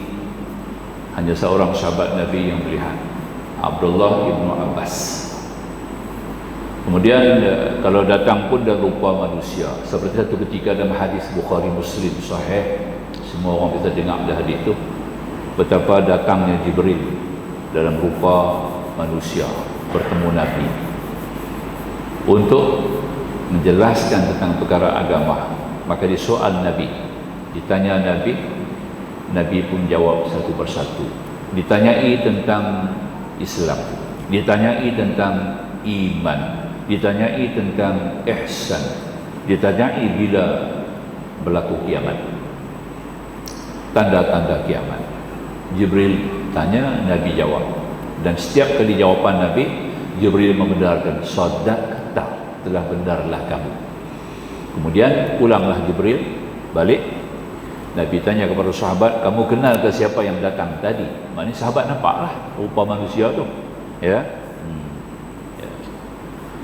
hanya seorang sahabat Nabi yang melihat, Abdullah ibnu Abbas. Kemudian kalau datang pun dalam rupa manusia, seperti satu ketika dalam hadis Bukhari Muslim sahih, semua orang bisa dengar dah hadis itu, betapa datangnya Jibril dalam rupa manusia bertemu Nabi untuk menjelaskan tentang perkara agama. Maka disoal Nabi, ditanya Nabi, Nabi pun jawab satu persatu. Ditanyai tentang Islam, ditanyai tentang iman, ditanyai tentang ihsan, ditanyai bila berlaku kiamat, tanda-tanda kiamat. Jibril tanya, Nabi jawab, dan setiap kali jawapan Nabi, Jibril membenarkan, sadaqta, telah benarlah kamu. Kemudian pulanglah Jibril balik. Nabi tanya kepada sahabat, kamu kenal ke siapa yang datang tadi? Maknanya sahabat nampaklah rupa manusia tu, ya.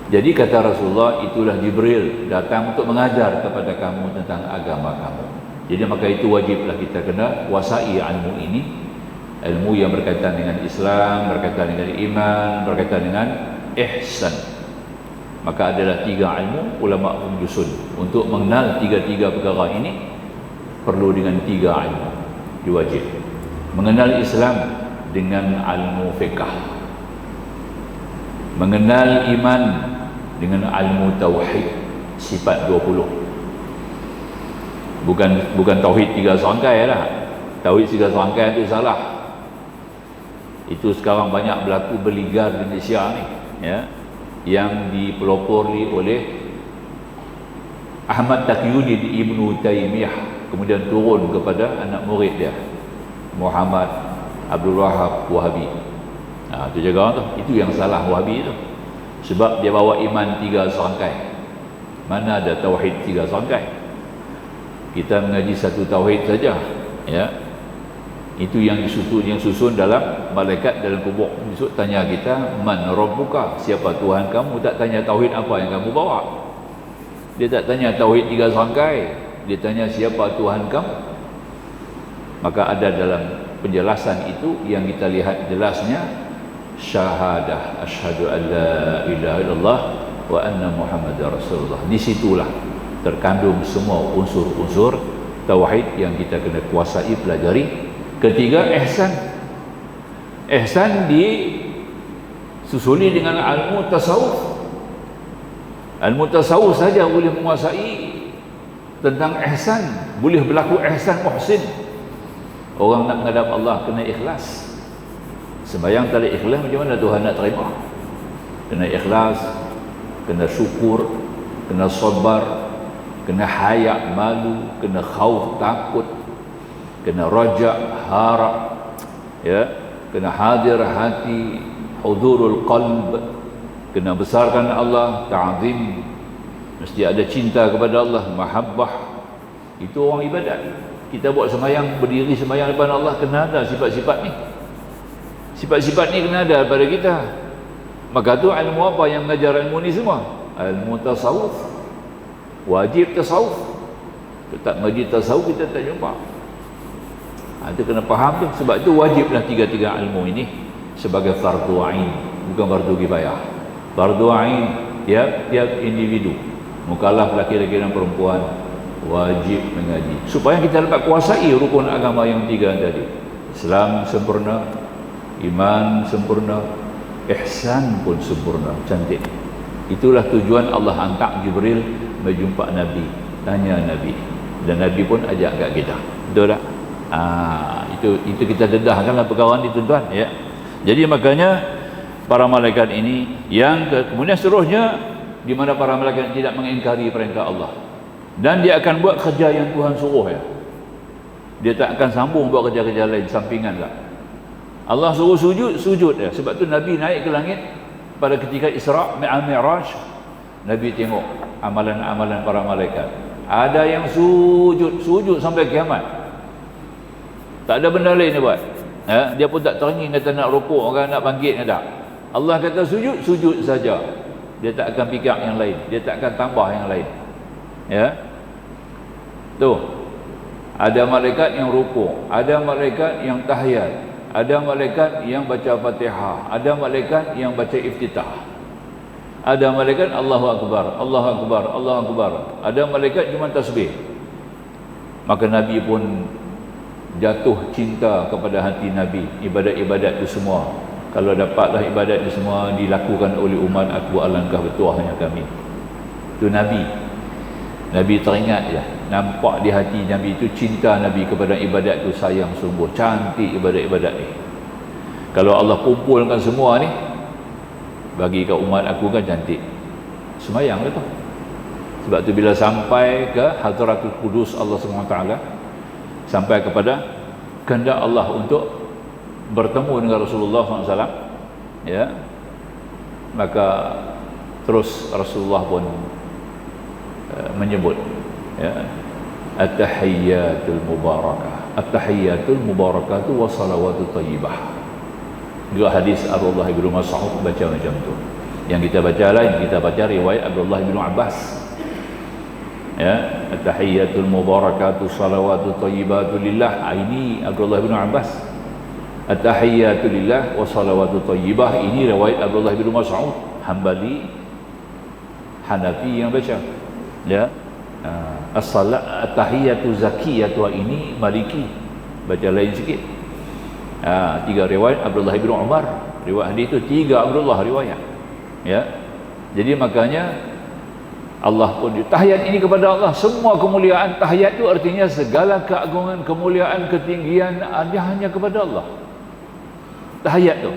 Jadi kata Rasulullah, itulah Jibril datang untuk mengajar kepada kamu tentang agama kamu. Jadi maka itu wajiblah kita kena kuasai ilmu ini, ilmu yang berkaitan dengan Islam, berkaitan dengan iman, berkaitan dengan ihsan. Maka adalah 3 ilmu ulama menyusun. Untuk mengenal 3 perkara ini perlu dengan 3 ilmu diwajib. Mengenal Islam dengan ilmu fiqh, mengenal iman dengan ilmu tauhid, sifat 20. Bukan tauhid 3 serangkai lah. Tauhid 3 serangkai itu salah. Itu sekarang banyak berlaku berligar di Malaysia ni, ya, yang dipelopori oleh Ahmad Taqiyuddin Ibnu Taimiyah, kemudian turun kepada anak murid dia Muhammad Abdul Wahab Wahabi. Itu jaga tu, itu yang salah Wahabi tu. Sebab dia bawa iman 3 serangkai. Mana ada tauhid 3 serangkai? Kita mengaji satu tauhid saja, ya. Itu yang susun dalam malaikat dalam kubur. Besok tanya kita, man rabbuka, siapa Tuhan kamu? Tak tanya tauhid apa yang kamu bawa. Dia tak tanya tauhid 3 serangkai, dia tanya siapa Tuhan kamu. Maka ada dalam penjelasan itu yang kita lihat jelasnya, syahadah asyhadu an la ilaha illallah wa anna muhammadar rasulullah. Di situlah terkandung semua unsur-unsur tauhid yang kita kena kuasai, pelajari. Ketiga, ihsan. Ihsan disusuli dengan ilmu tasawuf. Ilmu tasawuf saja boleh menguasai tentang ihsan, boleh berlaku ihsan muhsin. Orang nak menghadap Allah kena ikhlas. Sembahyang tak ada ikhlas, macam mana Tuhan nak terima? Kena ikhlas, kena syukur, kena sabar, kena haya malu, kena khauf takut, kena raja harap, ya, kena hadir hati, hudurul qalb, kena besarkan Allah, ta'zim, mesti ada cinta kepada Allah, mahabbah. Itu orang ibadat. Kita buat sembahyang, berdiri sembahyang depan Allah, kena ada sifat-sifat ni. Sifat-sifat ni kena ada pada kita. Maka tu ilmu apa yang mengajar ilmu ni semua? Ilmu tasawuf. Wajib tasawuf. Tak mengaji tasawuf kita tak jumpa. Itu kena faham tu. Sebab itu wajiblah 3 ilmu ini sebagai fardu ain, bukan fardu kifayah. Fardu ain, tiap individu, mukallaf laki-laki dan perempuan, wajib mengaji supaya kita dapat kuasai rukun agama yang 3 tadi. Islam sempurna, iman sempurna, ihsan pun sempurna, cantik. Itulah tujuan Allah hantar Jibril berjumpa Nabi, tanya Nabi, dan Nabi pun ajak kat kita. Betul tak? Itu kita dedahkanlah perkara ni tuan-tuan, ya. Jadi makanya para malaikat ini yang kemudian seterusnya, di mana para malaikat tidak mengingkari perintah Allah, Dan dia akan buat kerja yang Tuhan suruh ya. Dia tak akan sambung buat kerja-kerja lain sampingan lah. Allah suruh sujud, sujud ya. Sebab tu Nabi naik ke langit pada ketika Isra' Mi'raj. Nabi tengok amalan-amalan para malaikat. Ada yang sujud sampai kiamat. Tak ada benda lain dia buat. Ya, dia pun tak teringin kata nak rukuk ke nak bangkit ke tak. Allah kata sujud, sujud saja. Dia tak akan fikir yang lain. Dia tak akan tambah yang lain. Ya. Tu. Ada malaikat yang rukuk, ada malaikat yang tahiyat, ada malaikat yang baca Fatihah, ada malaikat yang baca iftitah. Ada malaikat Allahu Akbar, Allahu Akbar, Allahu Akbar. Ada malaikat cuma tasbih. Maka Nabi pun jatuh cinta kepada hati Nabi. Ibadat-ibadat itu semua, kalau dapatlah ibadat itu semua dilakukan oleh umat aku, alangkah bertuahnya kami. Itu Nabi. Nabi teringat ya, nampak di hati Nabi itu cinta Nabi kepada ibadat itu, sayang sungguh, cantik ibadat-ibadat ni. Kalau Allah kumpulkan semua ni bagi ke umat aku kan cantik. Semayang lah tu. Sebab tu bila sampai ke Hadratul Qudus Allah SWT, sampai kepada kehendak Allah untuk bertemu dengan Rasulullah SAW, ya, maka terus Rasulullah pun menyebut ya, at-tahiyyatul mubarakah, at-tahiyyatul mubarakatuh wa salawatut thayyibah. Juga hadis Abdullah bin Mas'ud baca macam tu. Yang kita baca lain, kita baca riwayat Abdullah bin Abbas. Ya, at-tahiyyatul mubarakatuh salawatut thayyibatu lillah. Ini Abdullah bin Abbas. At-tahiyyatu lillah wa salawatut thayyibah, ini riwayat Abdullah bin Mas'ud, Hambali, Hanafi yang baca. Ya, as-salat at-tahiyyatu zakiyatu, ini Maliki, baca lain sikit. Tiga riwayat Abdullah bin Umar, riwayat hadis itu tiga Abdullah riwayat. Ya, jadi makanya Allah pun tahiyat ini kepada Allah, semua kemuliaan. Tahiyat itu artinya segala keagungan, kemuliaan, ketinggian hanya kepada Allah. Tahiyat tu,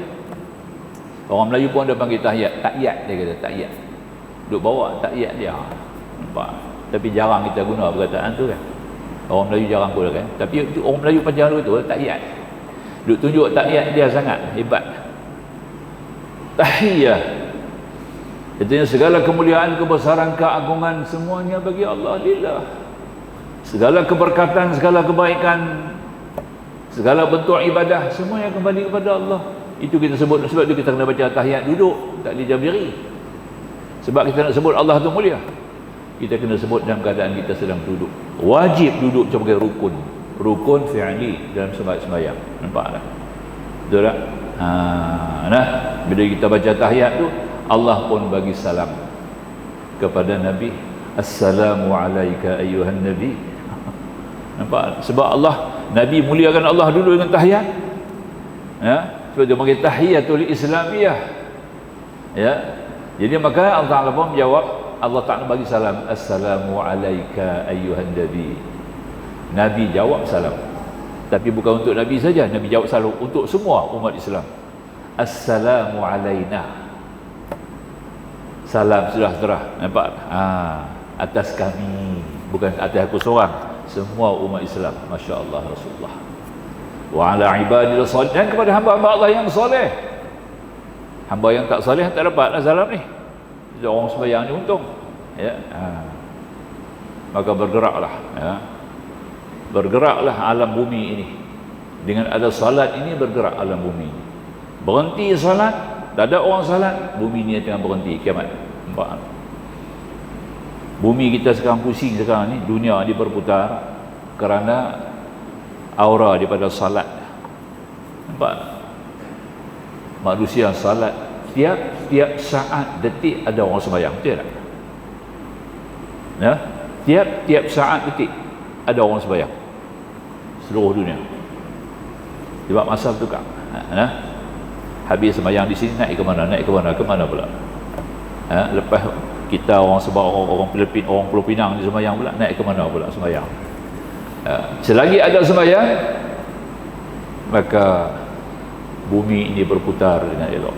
orang Melayu pun ada panggil tahiyat, takyat dia kata, takyat, duk bawa takyat dia. Nampak? Tapi jarang kita guna perkataan tu kan. Orang Melayu jarang pula kan. Tapi orang Melayu panjang dulu tu takyat. Duk tunjuk takyat dia sangat hebat. Tahiyah, artinya segala kemuliaan, kebesaran, keagungan semuanya bagi Allah lillah. Segala keberkatan, segala kebaikan, segala bentuk ibadah semuanya kembali kepada Allah. Itu kita sebut. Sebab itu kita kena baca tahiyat duduk, tak boleh diam diri. Sebab kita nak sebut Allah tu mulia, kita kena sebut dalam keadaan kita sedang duduk. Wajib duduk sebagai rukun, rukun fi'li dalam sembahyang. Nampak tak? Betul tak? Nah, bila kita baca tahiyat tu, Allah pun bagi salam kepada Nabi. Assalamu alayka ayyuhan Nabi. Nampak? Sebab Allah, Nabi muliakan Allah dulu dengan tahiyat. Ya, sebab dia panggil tahiyatul islamiyah. Ya. Jadi maka Allah Taala pun menjawab, Allah Ta'ala bagi salam, Assalamu alayka ayyuhan Nabi. Nabi jawab salam. Tapi bukan untuk Nabi saja, Nabi jawab salam untuk semua umat Islam. Assalamu alayna. Salam sejahtera. Nampak? Atas kami, bukan atas aku seorang, semua umat Islam. Masya Allah Rasulullah. Wa ala ibadillah salih, dan kepada hamba-hamba Allah yang soleh. Hamba yang tak soleh tak dapatlah salam ni. Orang sembahyang ni untung, ya. Maka bergeraklah, ya. Bergeraklah alam bumi ini. Dengan ada salat ini bergerak alam bumi. Berhenti salat, tak ada orang salat, bumi ni tengah berhenti, kiamat. Nampak? Bumi kita sekarang pusing sekarang ni, dunia ni berputar kerana aura daripada salat. Nampak? Manusia salat tiap saat detik ada orang sembahyang, betul tak? Ya, tiap saat detik ada orang sembahyang seluruh dunia. Sebab masa tukar. Habis sembahyang di sini naik ke mana pula? Lepas kita orang sebab orang Filipin, orang Pulau Pinang di sembahyang pula, naik ke mana pula sembahyang? Selagi ada sembahyang, maka bumi ini berputar dengan elok.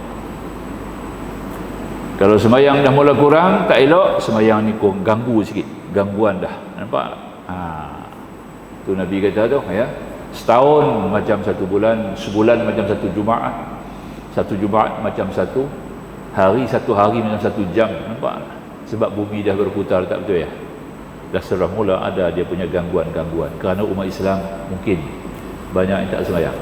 Kalau sembahyang dah mula kurang, tak elok, sembahyang ni ganggu sikit, gangguan dah. Nampak? Tu Nabi kata tu ya. Setahun macam satu bulan, sebulan macam satu Jumaat. Satu Jumaat macam satu hari macam satu jam. Nampak? Sebab bumi dah berputar, tak betul ya? Dah serah mula ada dia punya gangguan-gangguan. Kerana umat Islam mungkin banyak yang tak sembahyang.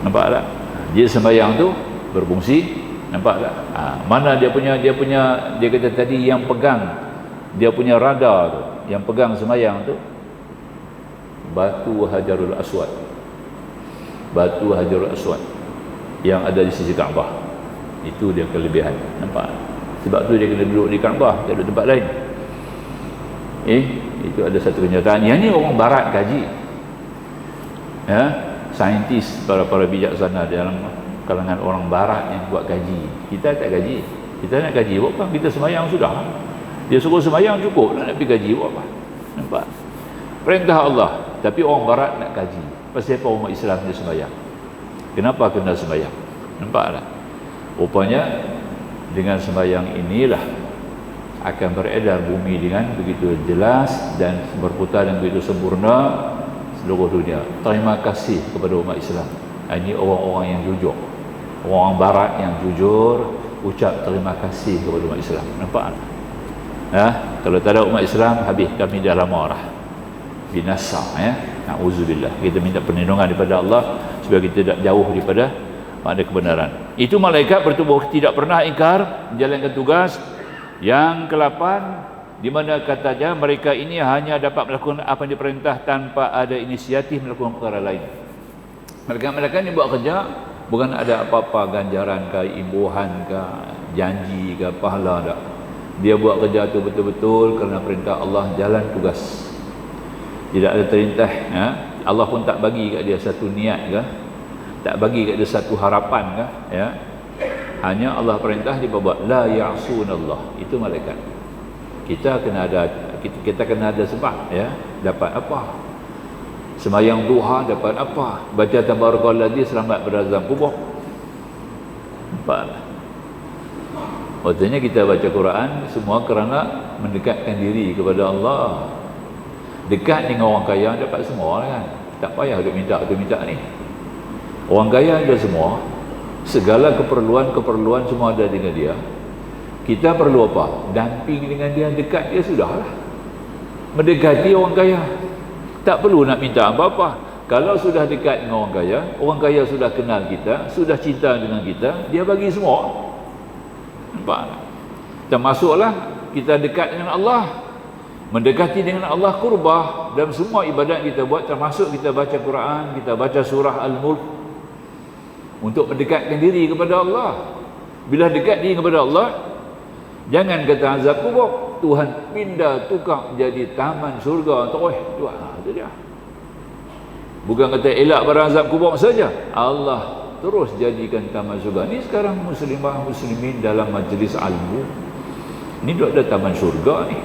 Nampak tak? Dia sembahyang tu berfungsi. Nampak tak? Mana dia kata tadi yang pegang, dia punya radar tu, yang pegang sembahyang tu, batu Hajarul Aswad. Batu Hajarul Aswad yang ada di sisi Kaabah. Itu dia kelebihan. Nampak? Sebab tu dia kena duduk di Kaabah, tak ada tempat lain. Itu ada satu kenyataan. Yang ni orang barat kaji. Ya, saintis, para bijaksana dalam kalangan orang barat yang buat kaji. Kita tak kaji. Kita nak kaji buat apa? Kita sembahyang sudah. Dia suruh sembahyang cukup, nak pergi kaji buat apa? Nampak? Perintah Allah. Tapi orang barat nak kaji. Pasal apa umat Islam dia sembahyang? Kenapa kena sembahyang? Nampak tak? Rupanya dengan sembahyang inilah akan beredar bumi dengan begitu jelas dan berputar dengan begitu sempurna seluruh dunia. Terima kasih kepada umat Islam. Ini orang-orang yang jujur. Orang barat yang jujur ucap terima kasih kepada umat Islam. Nampak tak? Kalau tak ada umat Islam, habis kami dah lama dah binasa. Na'udzubillah. Kita minta perlindungan daripada Allah supaya kita tidak jauh daripada pada kebenaran. Itu malaikat bertubuh tidak pernah ingkar menjalankan tugas. Yang ke-8, di mana katanya mereka ini hanya dapat melakukan apa yang diperintah tanpa ada inisiatif melakukan perkara lain. Mereka ni buat kerja bukan ada apa-apa ganjaran ke, imbuhan ke, janji ke, pahala tak. Dia buat kerja tu betul-betul kerana perintah Allah, jalan tugas. Tidak ada terintah. Allah pun tak bagi kat dia satu niat ke, tak bagi kat dia satu harapan ke, ya. Hanya Allah perintah dia buat. La ya'sunallah. Itu malaikat. Kita kena ada sebab, ya. Dapat apa? Sembahyang duha dapat apa? Baca tabarakalladzi selamat berazam kubur. Nampak? Maksudnya kita baca Quran semua kerana mendekatkan diri kepada Allah. Dekat dengan orang kaya dapat semua kan. Tak payah duk minta ni. Orang kaya ada semua. Segala keperluan semua ada dengan dia. Kita perlu apa? Damping dengan dia, dekat dia sudahlah. Mendekati orang kaya. Tak perlu nak minta apa-apa. Kalau sudah dekat dengan orang kaya sudah kenal kita, sudah cinta dengan kita, dia bagi semua. Nampak? Termasuklah kita dekat dengan Allah. Mendekati dengan Allah qurbah. Dalam semua ibadat kita buat, termasuk kita baca Quran, kita baca surah Al-Mulk, untuk mendekatkan diri kepada Allah. Bila dekat diri kepada Allah, jangan kata azab kubur, Tuhan pindah tukar jadi taman surga. Itu dia. Bukan kata elak pada azab kubur saja, Allah terus jadikan taman surga. Ni sekarang muslimin dalam majlis ilmu ni duk ada taman surga ni.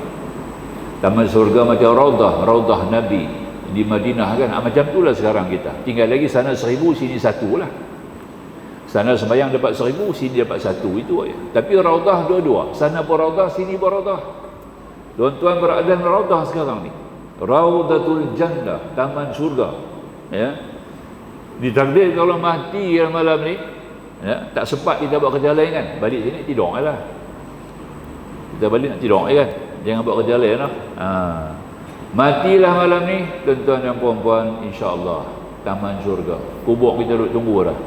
Taman surga macam raudah Nabi di Madinah kan. Macam itulah sekarang kita. Tinggal lagi sana 1000, sini 1 lah. Sana sembahyang dapat 1000, sini dapat 1, itu aja. Tapi raudah dua-dua. Sana pun raudah, sini pun raudah. Tuan-tuan berada dalam raudah sekarang ni. Raudatul Jannah, taman surga. Ya. Ditakdir kalau mati malam ni, ya, tak sempat kita buat kerja lain kan. Balik sini tidur lah. Kita balik nak tidur kan. Jangan buat kerja lain lah. Matilah malam ni, tuan-tuan dan puan-puan, insya-Allah taman surga. Kubur kita duduk tunggu dah.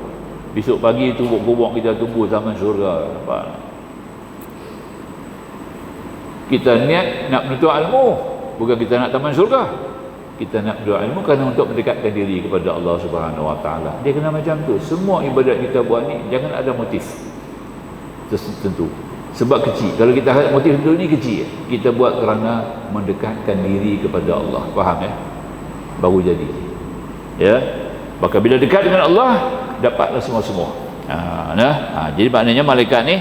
Besok pagi tu kubur kita tunggu taman surga. Nampak? Kita niat nak menuntut ilmu, bukan kita nak taman surga. Kita nak menuntut ilmu kerana untuk mendekatkan diri kepada Allah Subhanahu Wa Taala. Dia kena macam tu. Semua ibadat kita buat ni jangan ada motif tertentu. Sebab kecil. Kalau kita ada motif tertentu ni kecil. Kita buat kerana mendekatkan diri kepada Allah. Faham ya? Baru jadi. Ya. Maka bila dekat dengan Allah, dapatlah semua-semua. Jadi maknanya malaikat ni,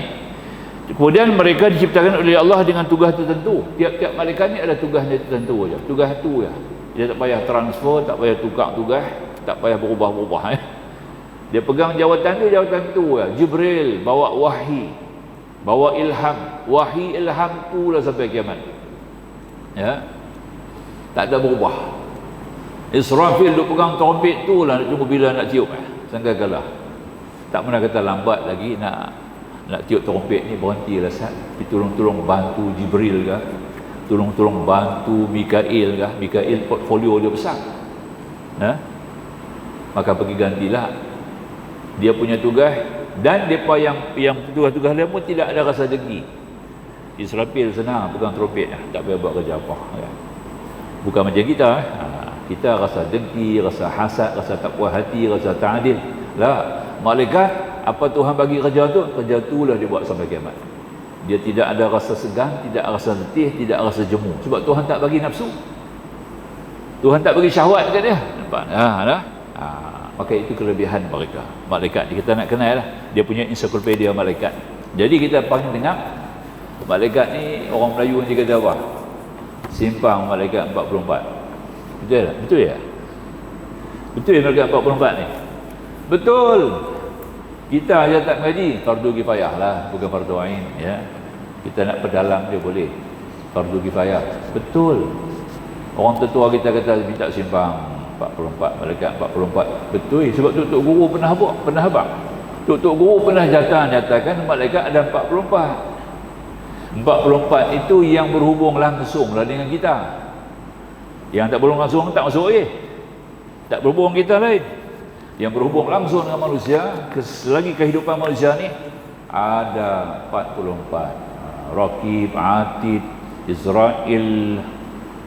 kemudian mereka diciptakan oleh Allah dengan tugas tertentu. Tiap-tiap malaikat ni ada tugasnya tertentu aja. Tugas tu ya. Dia tak payah transfer, tak payah tukar tugas, tak payah berubah-ubah. Dia pegang jawatan tu ya. Jibril bawa wahyi, bawa ilham. Wahyi ilham tu lah sampai kiamat. Ya, tak ada berubah. Israfil duk pegang trompet tu lah, nak tunggu bila nak tiup. Sangka-kalah. Tak pernah kata lambat lagi nak tiup trompet ni, berhentilah sat. Tolong-tolong bantu Jibril kah? Tolong-tolong bantu Mikail kah? Mikail portfolio dia besar. Ha? Maka pergi gantilah. Dia punya tugas, dan depa yang tugas-tugas dia pun tidak ada rasa dengki. Israfil senang pegang trompet, tak payah buat kerja apa. Ya. Bukan macam kita. Kita rasa dengki, rasa hasad, rasa tak puas hati, rasa tak adil. Lah, malaikat apa Tuhan bagi kerja tu lah dia buat sampai kiamat. Dia tidak ada rasa segan, tidak rasa letih, tidak rasa jemu. Sebab Tuhan tak bagi nafsu. Tuhan tak bagi syahwat dekat dia. Nampak? Maka itu kelebihan mereka. Malaikat kita nak kenal lah. Dia punya ensiklopedia malaikat. Jadi kita pernah dengar malaikat ni, orang Melayu ni kata apa? Simpang malaikat 44. Betul tak? Betul ya? Betul ya malaikat 44 ni? Betul. Kita aja tak ngaji, fardu kifayah lah, bukan fardu ain, ya. Kita nak perdalam dia boleh. Fardu kifayah. Betul. Orang tertua kita kata minta simpang 44, malaikat 44. Betul, sebab Tok Guru pernah habaq. Tok Guru pernah nyatakan malaikat ada 44. 44 itu yang berhubung langsung lah dengan kita. Yang tak berhubung langsung tak masuk tak berhubung kita lain. Yang berhubung langsung dengan manusia, selagi kehidupan manusia ni ada 44. Raqib, Atid, Israel,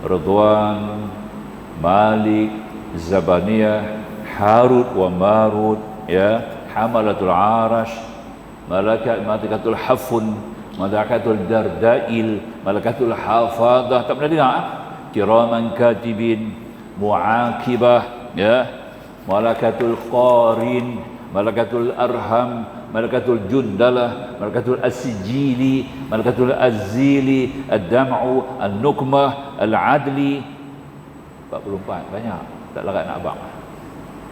Ridwan, Malik, Zabaniyah, Harut wa Marut, ya, Hamalatul Arash, Malakatul Hafun, Malakatul Dardail, Malakatul Hafadah. Tak pernah dengar? Kiraman Katibin, Mu'akibah, ya, Malakatul Qarin, Malakatul Arham, Malakatul Jundalah, Malakatul As-Sijili, Malakatul Az-Zili, Ad-Dam'u, Al-Nukmah, Al-Adli. 44, banyak. Tak larat nak abang.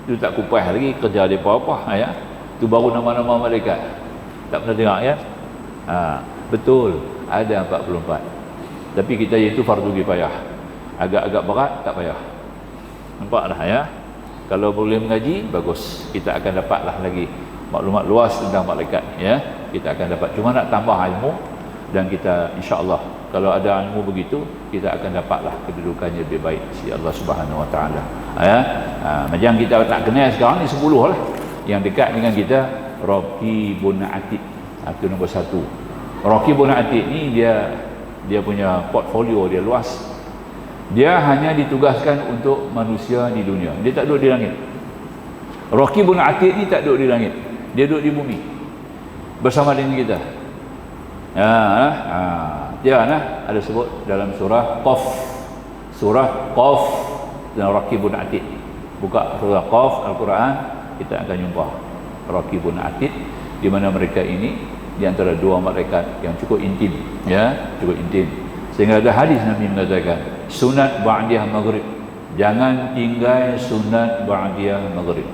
Itu tak kupas lagi kerja dia apa-apa, ya. Itu baru nama-nama malaikat. Tak pernah dengar, ya. Betul, ada 44. Tapi kita itu fardu kifayah. Agak-agak berat, tak payah. Nampaklah, ya. Kalau boleh mengaji, bagus. Kita akan dapatlah lagi maklumat luas tentang malaikat, ya. Kita akan dapat. Cuma nak tambah ilmu, dan kita insya-Allah kalau ada ilmu begitu, kita akan dapatlah kedudukannya lebih baik si Allah Subhanahu Wa Taala. Ya. Macam kita tak kenal sekarang ni 10 lah. Yang dekat dengan kita Raqibun Atid. Itu nombor 1. Raqibun Atid ni dia punya portfolio dia luas. Dia hanya ditugaskan untuk manusia di dunia. Dia tak duduk di langit. Raqibun Atid ni tak duduk di langit. Dia duduk di bumi bersama dengan kita. Dia ada sebut dalam surah Qaf. Surah Qaf dan Raqibun Atid. Buka surah Qaf Al-Quran, kita akan jumpa Raqibun Atid, di mana mereka ini di antara dua malaikat yang cukup intim, ya, cukup intim. Sehingga ada hadis Nabi mengatakan, sunat ba'diyah maghrib. Jangan tinggal sunat ba'diyah maghrib.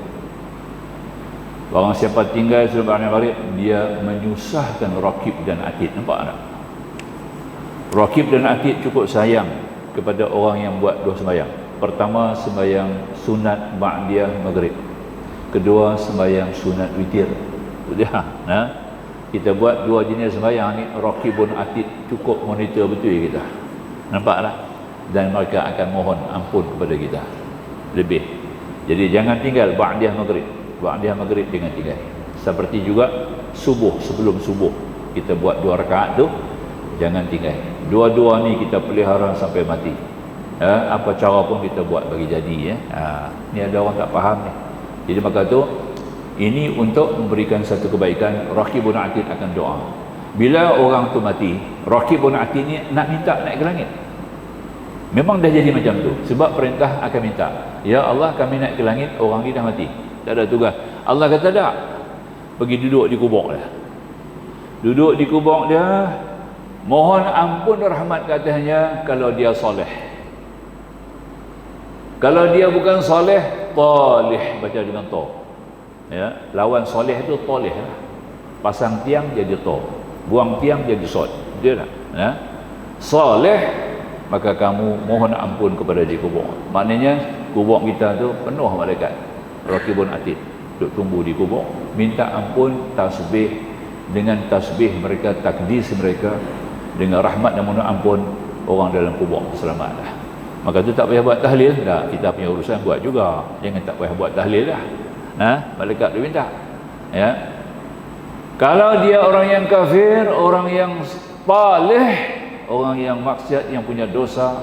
Barang siapa tinggal sunat ba'diyah maghrib, dia menyusahkan Raqib dan Atid. Nampak tak? Raqib dan Atid cukup sayang kepada orang yang buat dua sembahyang. Pertama, sembahyang sunat ba'diyah maghrib. Kedua, sembahyang sunat witir. Sudah, kita buat dua jenis sembahyang ni, Raqibun Atid cukup monitor betul kita. Nampaklah. Dan mereka akan mohon ampun kepada kita lebih. Jadi jangan tinggal ba'diyah maghrib. Ba'diyah maghrib jangan tinggal. Seperti juga subuh, sebelum subuh kita buat 2 rakaat tu, jangan tinggal. Dua-dua ni kita pelihara sampai mati. Apa cara pun kita buat bagi jadi, ya. Ni ada orang tak faham ni. Jadi maka tu ini untuk memberikan satu kebaikan. Raqibun Atid akan doa. Bila orang tu mati, Raqibun Atid ni nak minta naik ke langit. Memang dah jadi macam tu. Sebab perintah akan minta, ya Allah, kami naik ke langit, orang ni dah mati, tak ada tugas. Allah kata tak, pergi duduk di kubur dia. Duduk di kubur dia, mohon ampun rahmat katanya kalau dia soleh. Kalau dia bukan soleh, talih, baca dengan to. Ya, lawan soleh itu talih lah. Pasang tiang jadi to, buang tiang jadi sod. Dia tak? Ya. Soleh maka kamu mohon ampun kepada di kubur. Maknanya kubur kita tu penuh malaikat raqibun atid, duk tunggu di kubur, minta ampun, tasbih. Dengan tasbih mereka, takdis mereka, dengan rahmat dan mohon ampun, orang dalam kubur selamatlah. Maka tu tak payah buat tahlil dah, kita punya urusan buat juga, jangan tak payah buat tahlil lah. Malaikat dia minta, ya. Kalau dia orang yang kafir, orang yang palih, orang yang maksiat, yang punya dosa,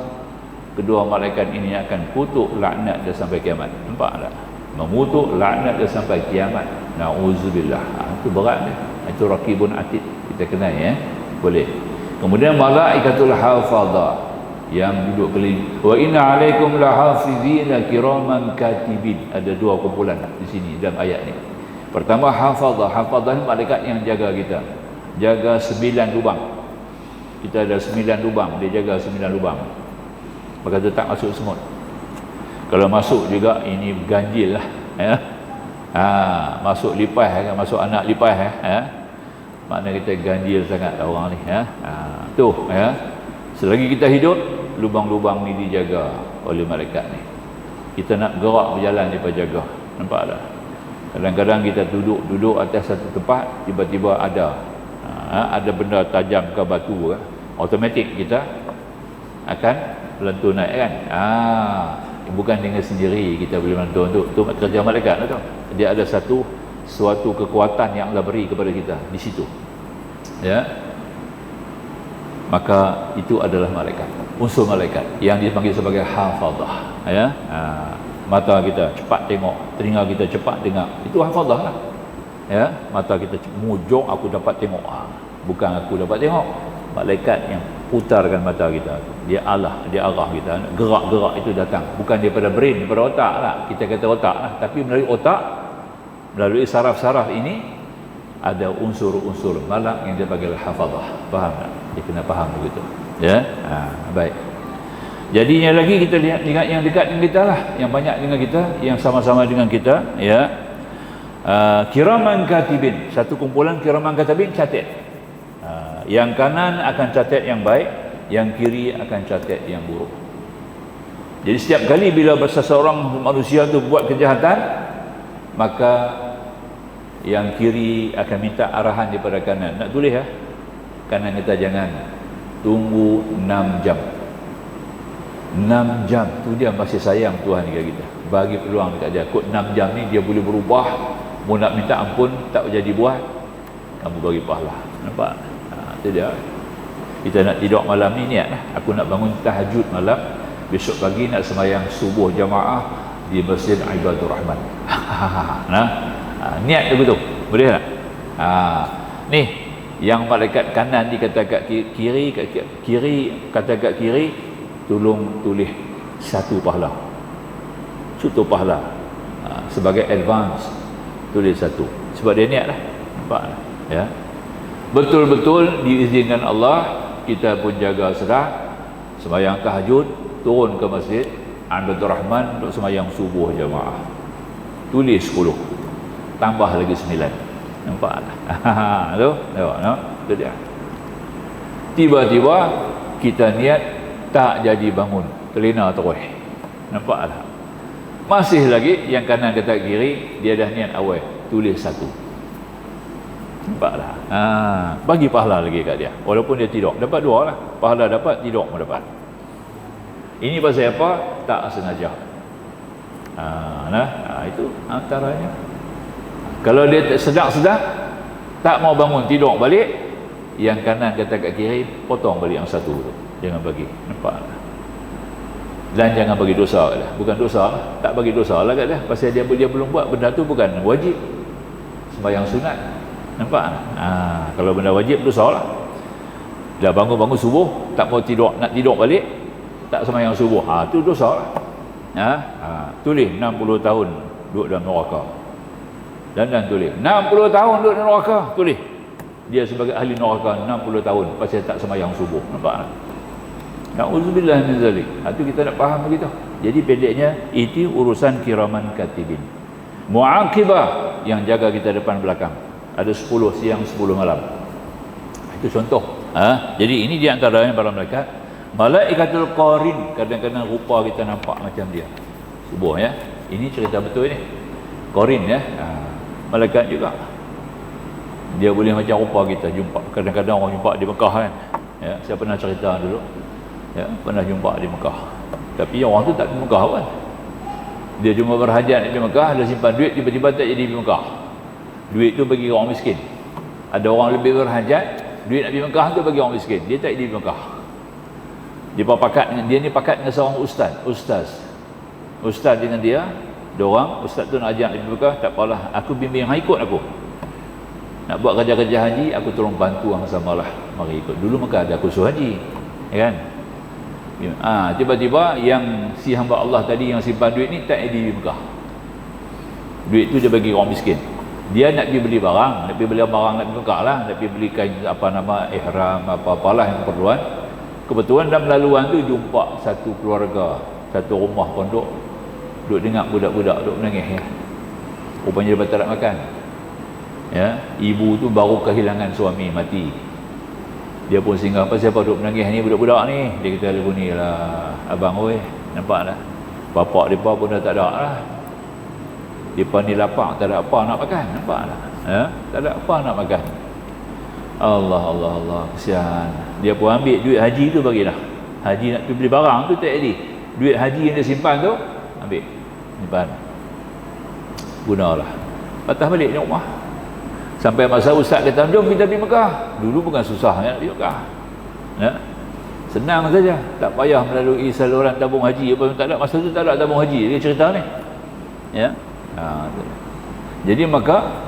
kedua malaikat ini akan kutuk laknat dia sampai kiamat. Nampak tak? Mengutuk laknat dia sampai kiamat. Na'udzubillah. Itu berat dia. Itu raqibun atid, kita kenal, ya. Boleh. Kemudian malaikatul hafadha, yang duduk keliling. Wa inna alaikum lahafizina kiraman katibin. Ada dua kumpulan di sini dalam ayat ni. Pertama hafadha. Hafadha ni malaikat yang jaga kita, jaga 9 lubang. Kita ada 9 lubang, dia jaga 9 lubang. Maka tu tak masuk semut. Kalau masuk juga ini ganjil lah, ya. Masuk lipas kan, masuk anak lipas, ya. Makna kita ganjil sangat orang ni, ya. Tu, ya. Selagi kita hidup, lubang-lubang ni dijaga oleh malaikat ni. Kita nak gerak berjalan, dia jaga. Nampak tak? Kadang-kadang kita duduk atas satu tempat, tiba-tiba ada benda tajam ke batu ke, automatik kita akan melantun naik kan. Bukan dengan sendiri kita boleh melantun tu kerja malaikat lah tu. Dia ada suatu kekuatan yang Allah beri kepada kita di situ, ya. Maka itu adalah malaikat, unsur malaikat yang dipanggil sebagai hafadhah, ya. Mata kita cepat tengok, telinga kita cepat dengar, itu hafadhah lah, ya. Mata kita mujur, aku dapat tengok, bukan aku dapat tengok, malaikat yang putarkan mata kita, dia arah kita, gerak-gerak itu datang bukan daripada brain, daripada otak lah. Kita kata otak lah, tapi melalui otak, melalui saraf-saraf ini ada unsur-unsur malak yang dia panggil hafadhah. Faham tak? Dia kena faham begitu, ya. Baik. Jadinya lagi kita lihat yang dekat dengan kita lah, yang banyak dengan kita, yang sama-sama dengan kita, ya. Kiraman katibin, satu kumpulan kiraman katibin, catat. Yang kanan akan catat yang baik, yang kiri akan catat yang buruk. Jadi setiap kali bila seseorang manusia tu buat kejahatan, maka yang kiri akan minta arahan daripada kanan. Nak tulis, ya? Kanan kata jangan, tunggu 6 jam. 6 jam tu dia masih sayang Tuhan dekat kita, bagi peluang dekat dia. Kod 6 jam ni dia boleh berubah. Mau nak minta ampun tak jadi buat, kamu bagi pahala. Nampak? Itu dia. Kita nak tidur malam ni, niat lah, aku nak bangun tahajud malam, besok pagi nak sembahyang subuh jamaah di Masjid Ibadur Rahman. Niat tu betul, boleh tak? Ni yang malaikat kanan dikata kat kiri kata kat kiri, tolong tulis satu pahala, sebagai advance, tulis satu, sebab dia niat lah. Nampak, ya. Betul-betul diizinkan Allah, kita pun jaga sedar, sembahyang tahajud, turun ke Masjid Ibadur Rahman untuk sembahyang subuh jamaah, tulis 10, tambah lagi 9. Nampak tak? Tu, tengok, no? Itu dia. Tiba-tiba kita niat tak jadi bangun, terlena terus. Nampak tak? Masih lagi yang kanan kata kiri, dia dah niat awal, tulis 1. Nampak tak? Bagi pahala lagi kat dia, walaupun dia tidur, dapat 2 lah, pahala dapat, tidur pun dapat. Ini pasal apa? Tak sengaja. Itu antaranya. Kalau dia sedang tak mau bangun, tidur balik, yang kanan kata kat kiri, potong balik yang 1 tu, jangan bagi. Nampak tak? Dan jangan bagi dosa lah. Bukan dosa lah, tak bagi dosa lah kat dia, pasal dia belum buat benda tu, bukan wajib, sembahyang sunat. Nampak? Kalau benda wajib, dosa lah. Dah bangun subuh, tak mau tidur, nak tidur balik, tak sembahyang subuh, tu dosa lah. Tulis 60 tahun duduk dalam neraka, dan tulis 60 tahun duduk dalam neraka, tulis dia sebagai ahli neraka 60 tahun pasal tak sembahyang subuh. Nampak? Na'udzubillah min zalik. Itu kita nak faham begitu. Jadi pendeknya, itu urusan kiraman katibin. Mu'aqibah, yang jaga kita depan belakang, ada 10 siang 10 malam. Itu contoh. Jadi ini di antaranya para malaikat. Malaikatul qarin, kadang-kadang rupa kita nampak macam dia. Subuh ya. Ini cerita betul ni. Qarin ya. Malaikat juga. Dia boleh macam rupa kita, jumpa. Kadang-kadang orang jumpa di Mekah kan. Ya, saya pernah cerita dulu. Ya, pernah jumpa di Mekah. Tapi orang tu tak di Mekah kan. Dia cuma berhajat di Mekah, dia simpan duit, tiba-tiba tak jadi di Mekah. Duit tu bagi orang miskin. Ada orang lebih berhajat, duit nak pergi Mekah tu bagi orang miskin. Dia tak jadi di Mekah. Dia pakat dengan dia ni, pakat dengan seorang ustaz dengan dia orang ustaz tu nak ajak pergi Mekah, tak apalah, aku bimbing hang ikut aku. Nak buat kerja-kerja haji, aku tolong bantu hang samalah, mari ikut. Dulu Mekah ada kursus haji, ya kan? Tiba-tiba yang si hamba Allah tadi yang simpan duit ni tak jadi di Mekah. Duit tu dia bagi orang miskin. Dia nak pergi beli barang, nak pergi beli barang nak pergi Mekah lah, nak pergi beli kain apa nama ihram, apa-apalah yang keperluan. Kebetulan dalam laluan tu jumpa satu keluarga, satu rumah pondok, duduk dengar budak-budak duduk menangis ya. Rupanya dia tak nak makan. Ya, ibu tu baru kehilangan suami, mati. Dia pun singgah, apa siapa duduk menangis ni budak-budak ni? Dia kata lagu ni lah, abang oi, nampak dah. Bapak depa pun dah tak ada lah. Depa ni lapar, tak ada apa nak makan, nampak dah. Ya, tak ada apa nak makan. Allah, kesian. Dia pun ambil duit haji tu bagilah. Haji nak pergi beli barang tu tak jadi. Duit haji yang dia simpan tu ambil, simpan, gunalah. Patah balik di rumah. Sampai masa ustaz kata, jom kita pergi Mekah. Dulu bukan susah nak pergi Mekah. Ya? Senang saja, tak payah melalui saluran tabung haji apa pun tak ada. Masa tu tak ada tabung haji, dia cerita ni. Ya. Jadi maka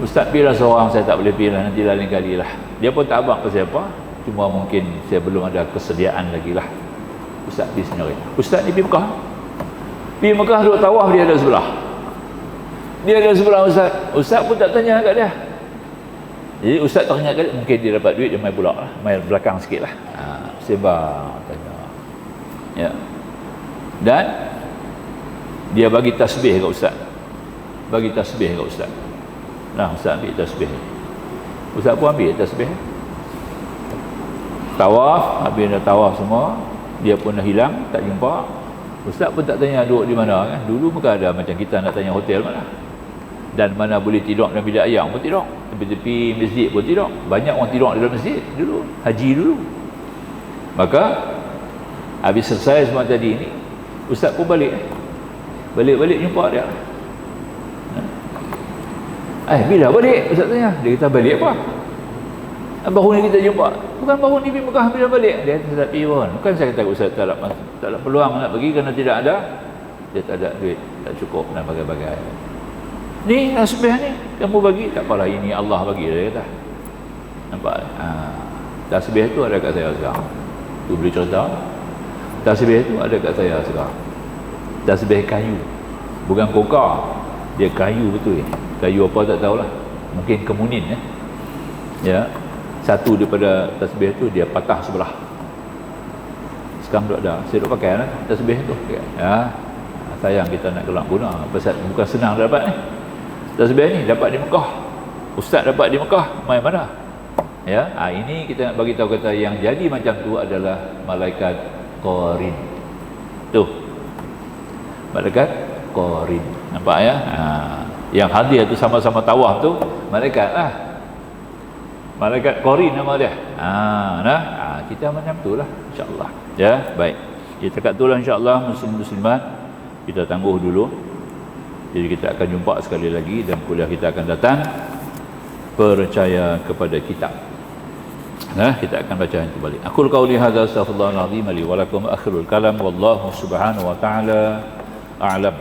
ustaz pilih seorang, saya tak boleh pilih, nanti lain kali lah. Dia pun tak abang pasal apa, cuma mungkin saya belum ada kesediaan lagi lah. Ustaz pergi sendiri. Ustaz ni pergi Mekah. Pergi Mekah duduk tawaf, dia ada sebelah. Dia ada sebelah ustaz. Ustaz pun tak tanya kat dia. Jadi ustaz tanya kat dia, mungkin dia dapat duit, dia main pula lah, main belakang sikit lah. Sebab tanya. Ya. Dan dia bagi tasbih kat ustaz. Bagi tasbih kat ustaz. Nah, ustaz ambil tasbih. Ustaz pun ambil tasbih. Tawaf, habis dah tawaf semua, dia pun dah hilang, tak jumpa. Ustaz pun tak tanya duduk di mana kan. Dulu bukan ada macam kita nak tanya hotel mana. Dan mana boleh tidur dalam bilik ayam pun tidur. Tepi-tepi masjid pun tidur. Banyak orang tidur di dalam masjid dulu, haji dulu. Maka habis selesai semua tadi ni, ustaz pun balik. Balik jumpa dia. Bila balik? Ustaz tanya. Dia kata balik apa? Baru ni kita jumpa. Bukan baru ni pergi Mekah, bila balik? Dia kata tak pergi pun. Bukan saya kata ustaz tak ada peluang nak pergi kerana tidak ada. Dia tak ada duit, tak cukup dan bagai-bagai. Ni tasbih ni kamu bagi, tak apalah, ini Allah bagi, dia kata. Nampak? Tasbih tu ada kat saya sekarang. Tu boleh cerita. Tasbih tu ada kat saya sekarang. Tasbih kayu. Bukan kokar. Dia kayu betul. Kayu apa tak tahulah. Mungkin kemunin ya. Ya. Satu daripada tasbih tu dia patah sebelah. Sekarang duk ada. Saya duk pakai lah tasbih tu. Ya. Sayang kita nak kelak guna. Pasal bukan senang dapat ni. Tasbih ni dapat di Mekah. Ustaz dapat di Mekah, main mana? Ya. Ini kita nak bagi tahu kata yang jadi macam tu adalah malaikat qarin. Tu. Malaikat qarin. Nampak ya? Yang hadir tu sama-sama tawaf tu malaikat lah. Malaikat qarin nama dia. Kita macam tu lah insya-Allah. Ya, baik. Kita kat tu lah insya-Allah, muslim-muslimat. Kita tangguh dulu. Jadi kita akan jumpa sekali lagi dan kuliah kita akan datang. Percaya kepada kitab. Kita akan baca itu balik. Aqul qauli hadza astaghfirullahal azim li wa lakum akhirul kalam wallahu subhanahu wa ta'ala a'lam.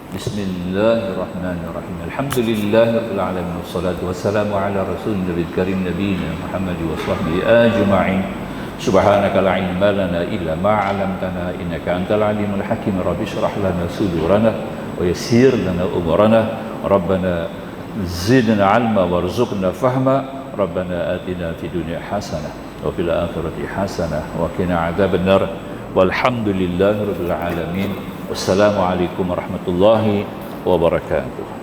Bismillahirrahmanirrahim. Alhamdulillahirabbil alamin wassalatu wassalamu ala rasulil karim nabiyina Muhammad wa sahbihi ajma'in. Subhanaka la ilma lana illa ma 'allamtana innaka antal alimul hakim. Rabbi shrah lana sudurana wa yassir lana umurana. Rabbana zidna 'ilma warzuqna fahma. Rabbana atina fid dunya hasanah wa fil akhirati hasanah wa qina 'adzabannar. Walhamdulillahirabbil alamin. Wassalamualaikum warahmatullahi wabarakatuh.